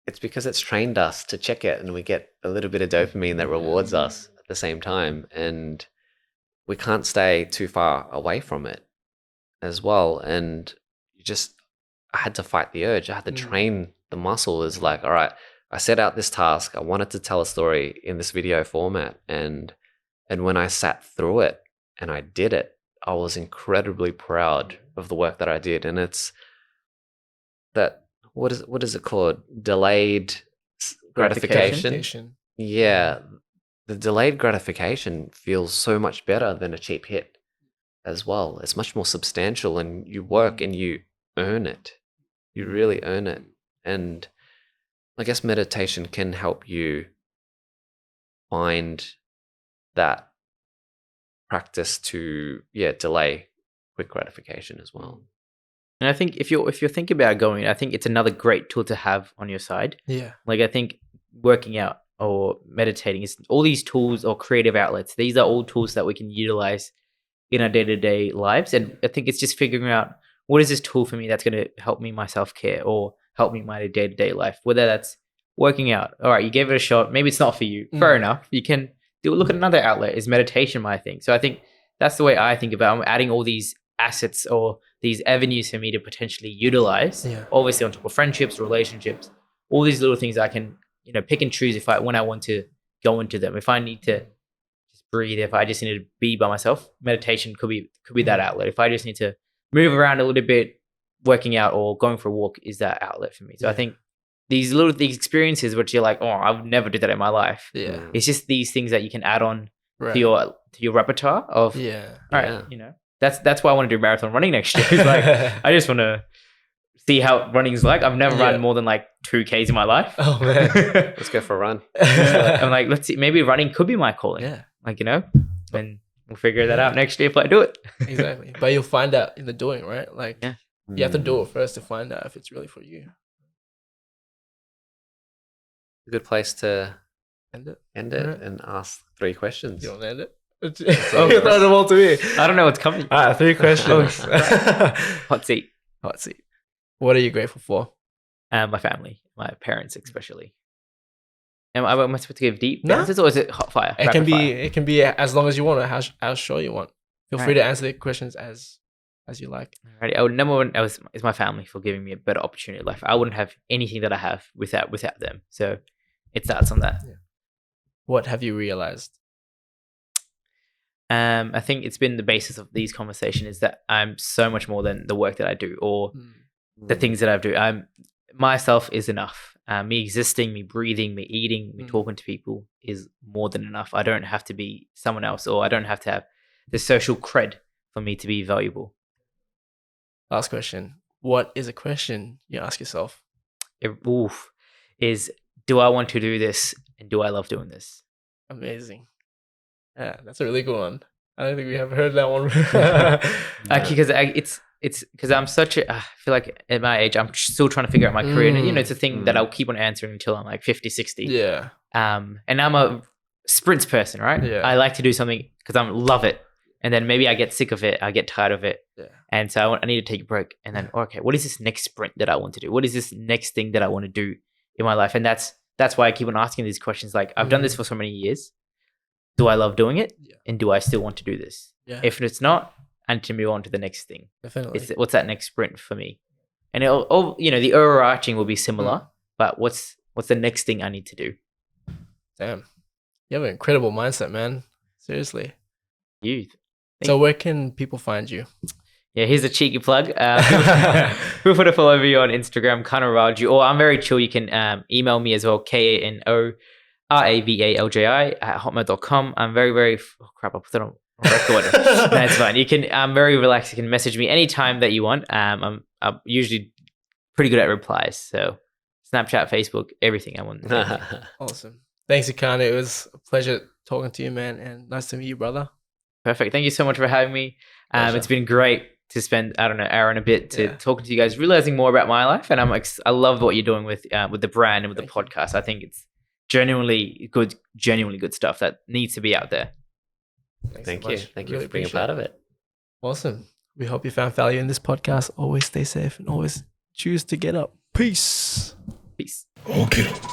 It's because it's trained us to check it, and we get a little bit of dopamine that rewards us at the same time. And we can't stay too far away from it as well. And I had to fight the urge. I had to train the muscle. Is like, all right, I set out this task. I wanted to tell a story in this video format. And when I sat through it and I did it, I was incredibly proud of the work that I did. And it's that, what is it called? Delayed gratification. Yeah. The delayed gratification feels so much better than a cheap hit as well. It's much more substantial, and you work and you earn it. You really earn it. And I guess meditation can help you find that practice to delay quick gratification as well. And I think if you're thinking about going, I think it's another great tool to have on your side. Yeah. Like I think working out or meditating is all these tools or creative outlets. These are all tools that we can utilize in our day-to-day lives. And I think it's just figuring out, what is this tool for me that's going to help me my self-care or help me my day-to-day life, whether that's working out. All right, you gave it a shot. Maybe it's not for you. Fair enough. You can look at another outlet. Is meditation my thing? So I think that's the way I think about it. I'm adding all these assets or these avenues for me to potentially utilize, obviously on top of friendships, relationships, all these little things I can, pick and choose when I want to go into them. If I need to just breathe, if I just need to be by myself, meditation could be that outlet. If I just need to move around a little bit, working out or going for a walk is that outlet for me. So I think these experiences which you're like, oh, I would never do that in my life. Yeah. It's just these things that you can add on Right. to your repertoire of, all right, that's why I want to do marathon running next year. It's like, I just want to see how running is like. I've never run more than like 2Ks in my life. Oh man. Let's go for a run. I'm like, let's see, maybe running could be my calling. Yeah. Like, and we'll figure that out next year if I do it. Exactly. But you'll find out in the doing, right? Like you have to do it first to find out if it's really for you. A good place to End it. Right. And ask 3 questions. You don't end it? You throw them all to me. I don't know what's coming. All right, 3 questions. Hot seat. Hot seat. What are you grateful for? My family, my parents especially. Am I supposed to give deep No. answers, or is it hot fire? It can Rapid be fire? it can be as long as you want, or how short you want. Feel free to answer the questions as you like. Alrighty. Number one is my family for giving me a better opportunity in life. I wouldn't have anything that I have without them. So it starts on that. What have you realized? I think it's been the basis of these conversations is that I'm so much more than the work that I do or the things that I do. Myself is enough. Me existing, me breathing, me eating, me talking to people is more than enough. I don't have to be someone else, or I don't have to have the social cred for me to be valuable. Last question. What is a question you ask yourself? Is do I want to do this and do I love doing this? Amazing. Yeah, that's a really good one. I don't think we have heard that one. Because it's because I'm I feel like at my age, I'm still trying to figure out my career. And, it's a thing that I'll keep on answering until I'm like 50, 60. Yeah. And I'm a sprints person, right? Yeah. I like to do something because I love it. And then maybe I get sick of it. I get tired of it. Yeah. And so I need to take a break. And then, okay, what is this next sprint that I want to do? What is this next thing that I want to do in my life? And that's why I keep on asking these questions. Like, I've done this for so many years. Do I love doing it? Yeah. And do I still want to do this? Yeah. If it's not, I need to move on to the next thing. Definitely. What's that next sprint for me? And it'll the overarching will be similar, but what's the next thing I need to do? Damn. You have an incredible mindset, man. Seriously. Thank So where can people find you? Yeah, here's a cheeky plug. Feel free to follow me on Instagram, Kano Ravalji, or I'm very chill. You can email me as well, KanoRavalji@hotmail.com. I'm very, very crap. I put that on record. That's fine. I'm very relaxed. You can message me anytime that you want. I'm usually pretty good at replies. So Snapchat, Facebook, everything I want. Awesome. Thanks, Kano. It was a pleasure talking to you, man, and nice to meet you, brother. Perfect. Thank you so much for having me. Pleasure. It's been great to spend, hour and a bit talking to you guys, realizing more about my life. And I love what you're doing with the brand and with the podcast. I think it's genuinely good stuff that needs to be out there. Thank you. Thank you for being a part of it. Awesome. We hope you found value in this podcast. Always stay safe and always choose to get up. Peace. Peace. Okiru.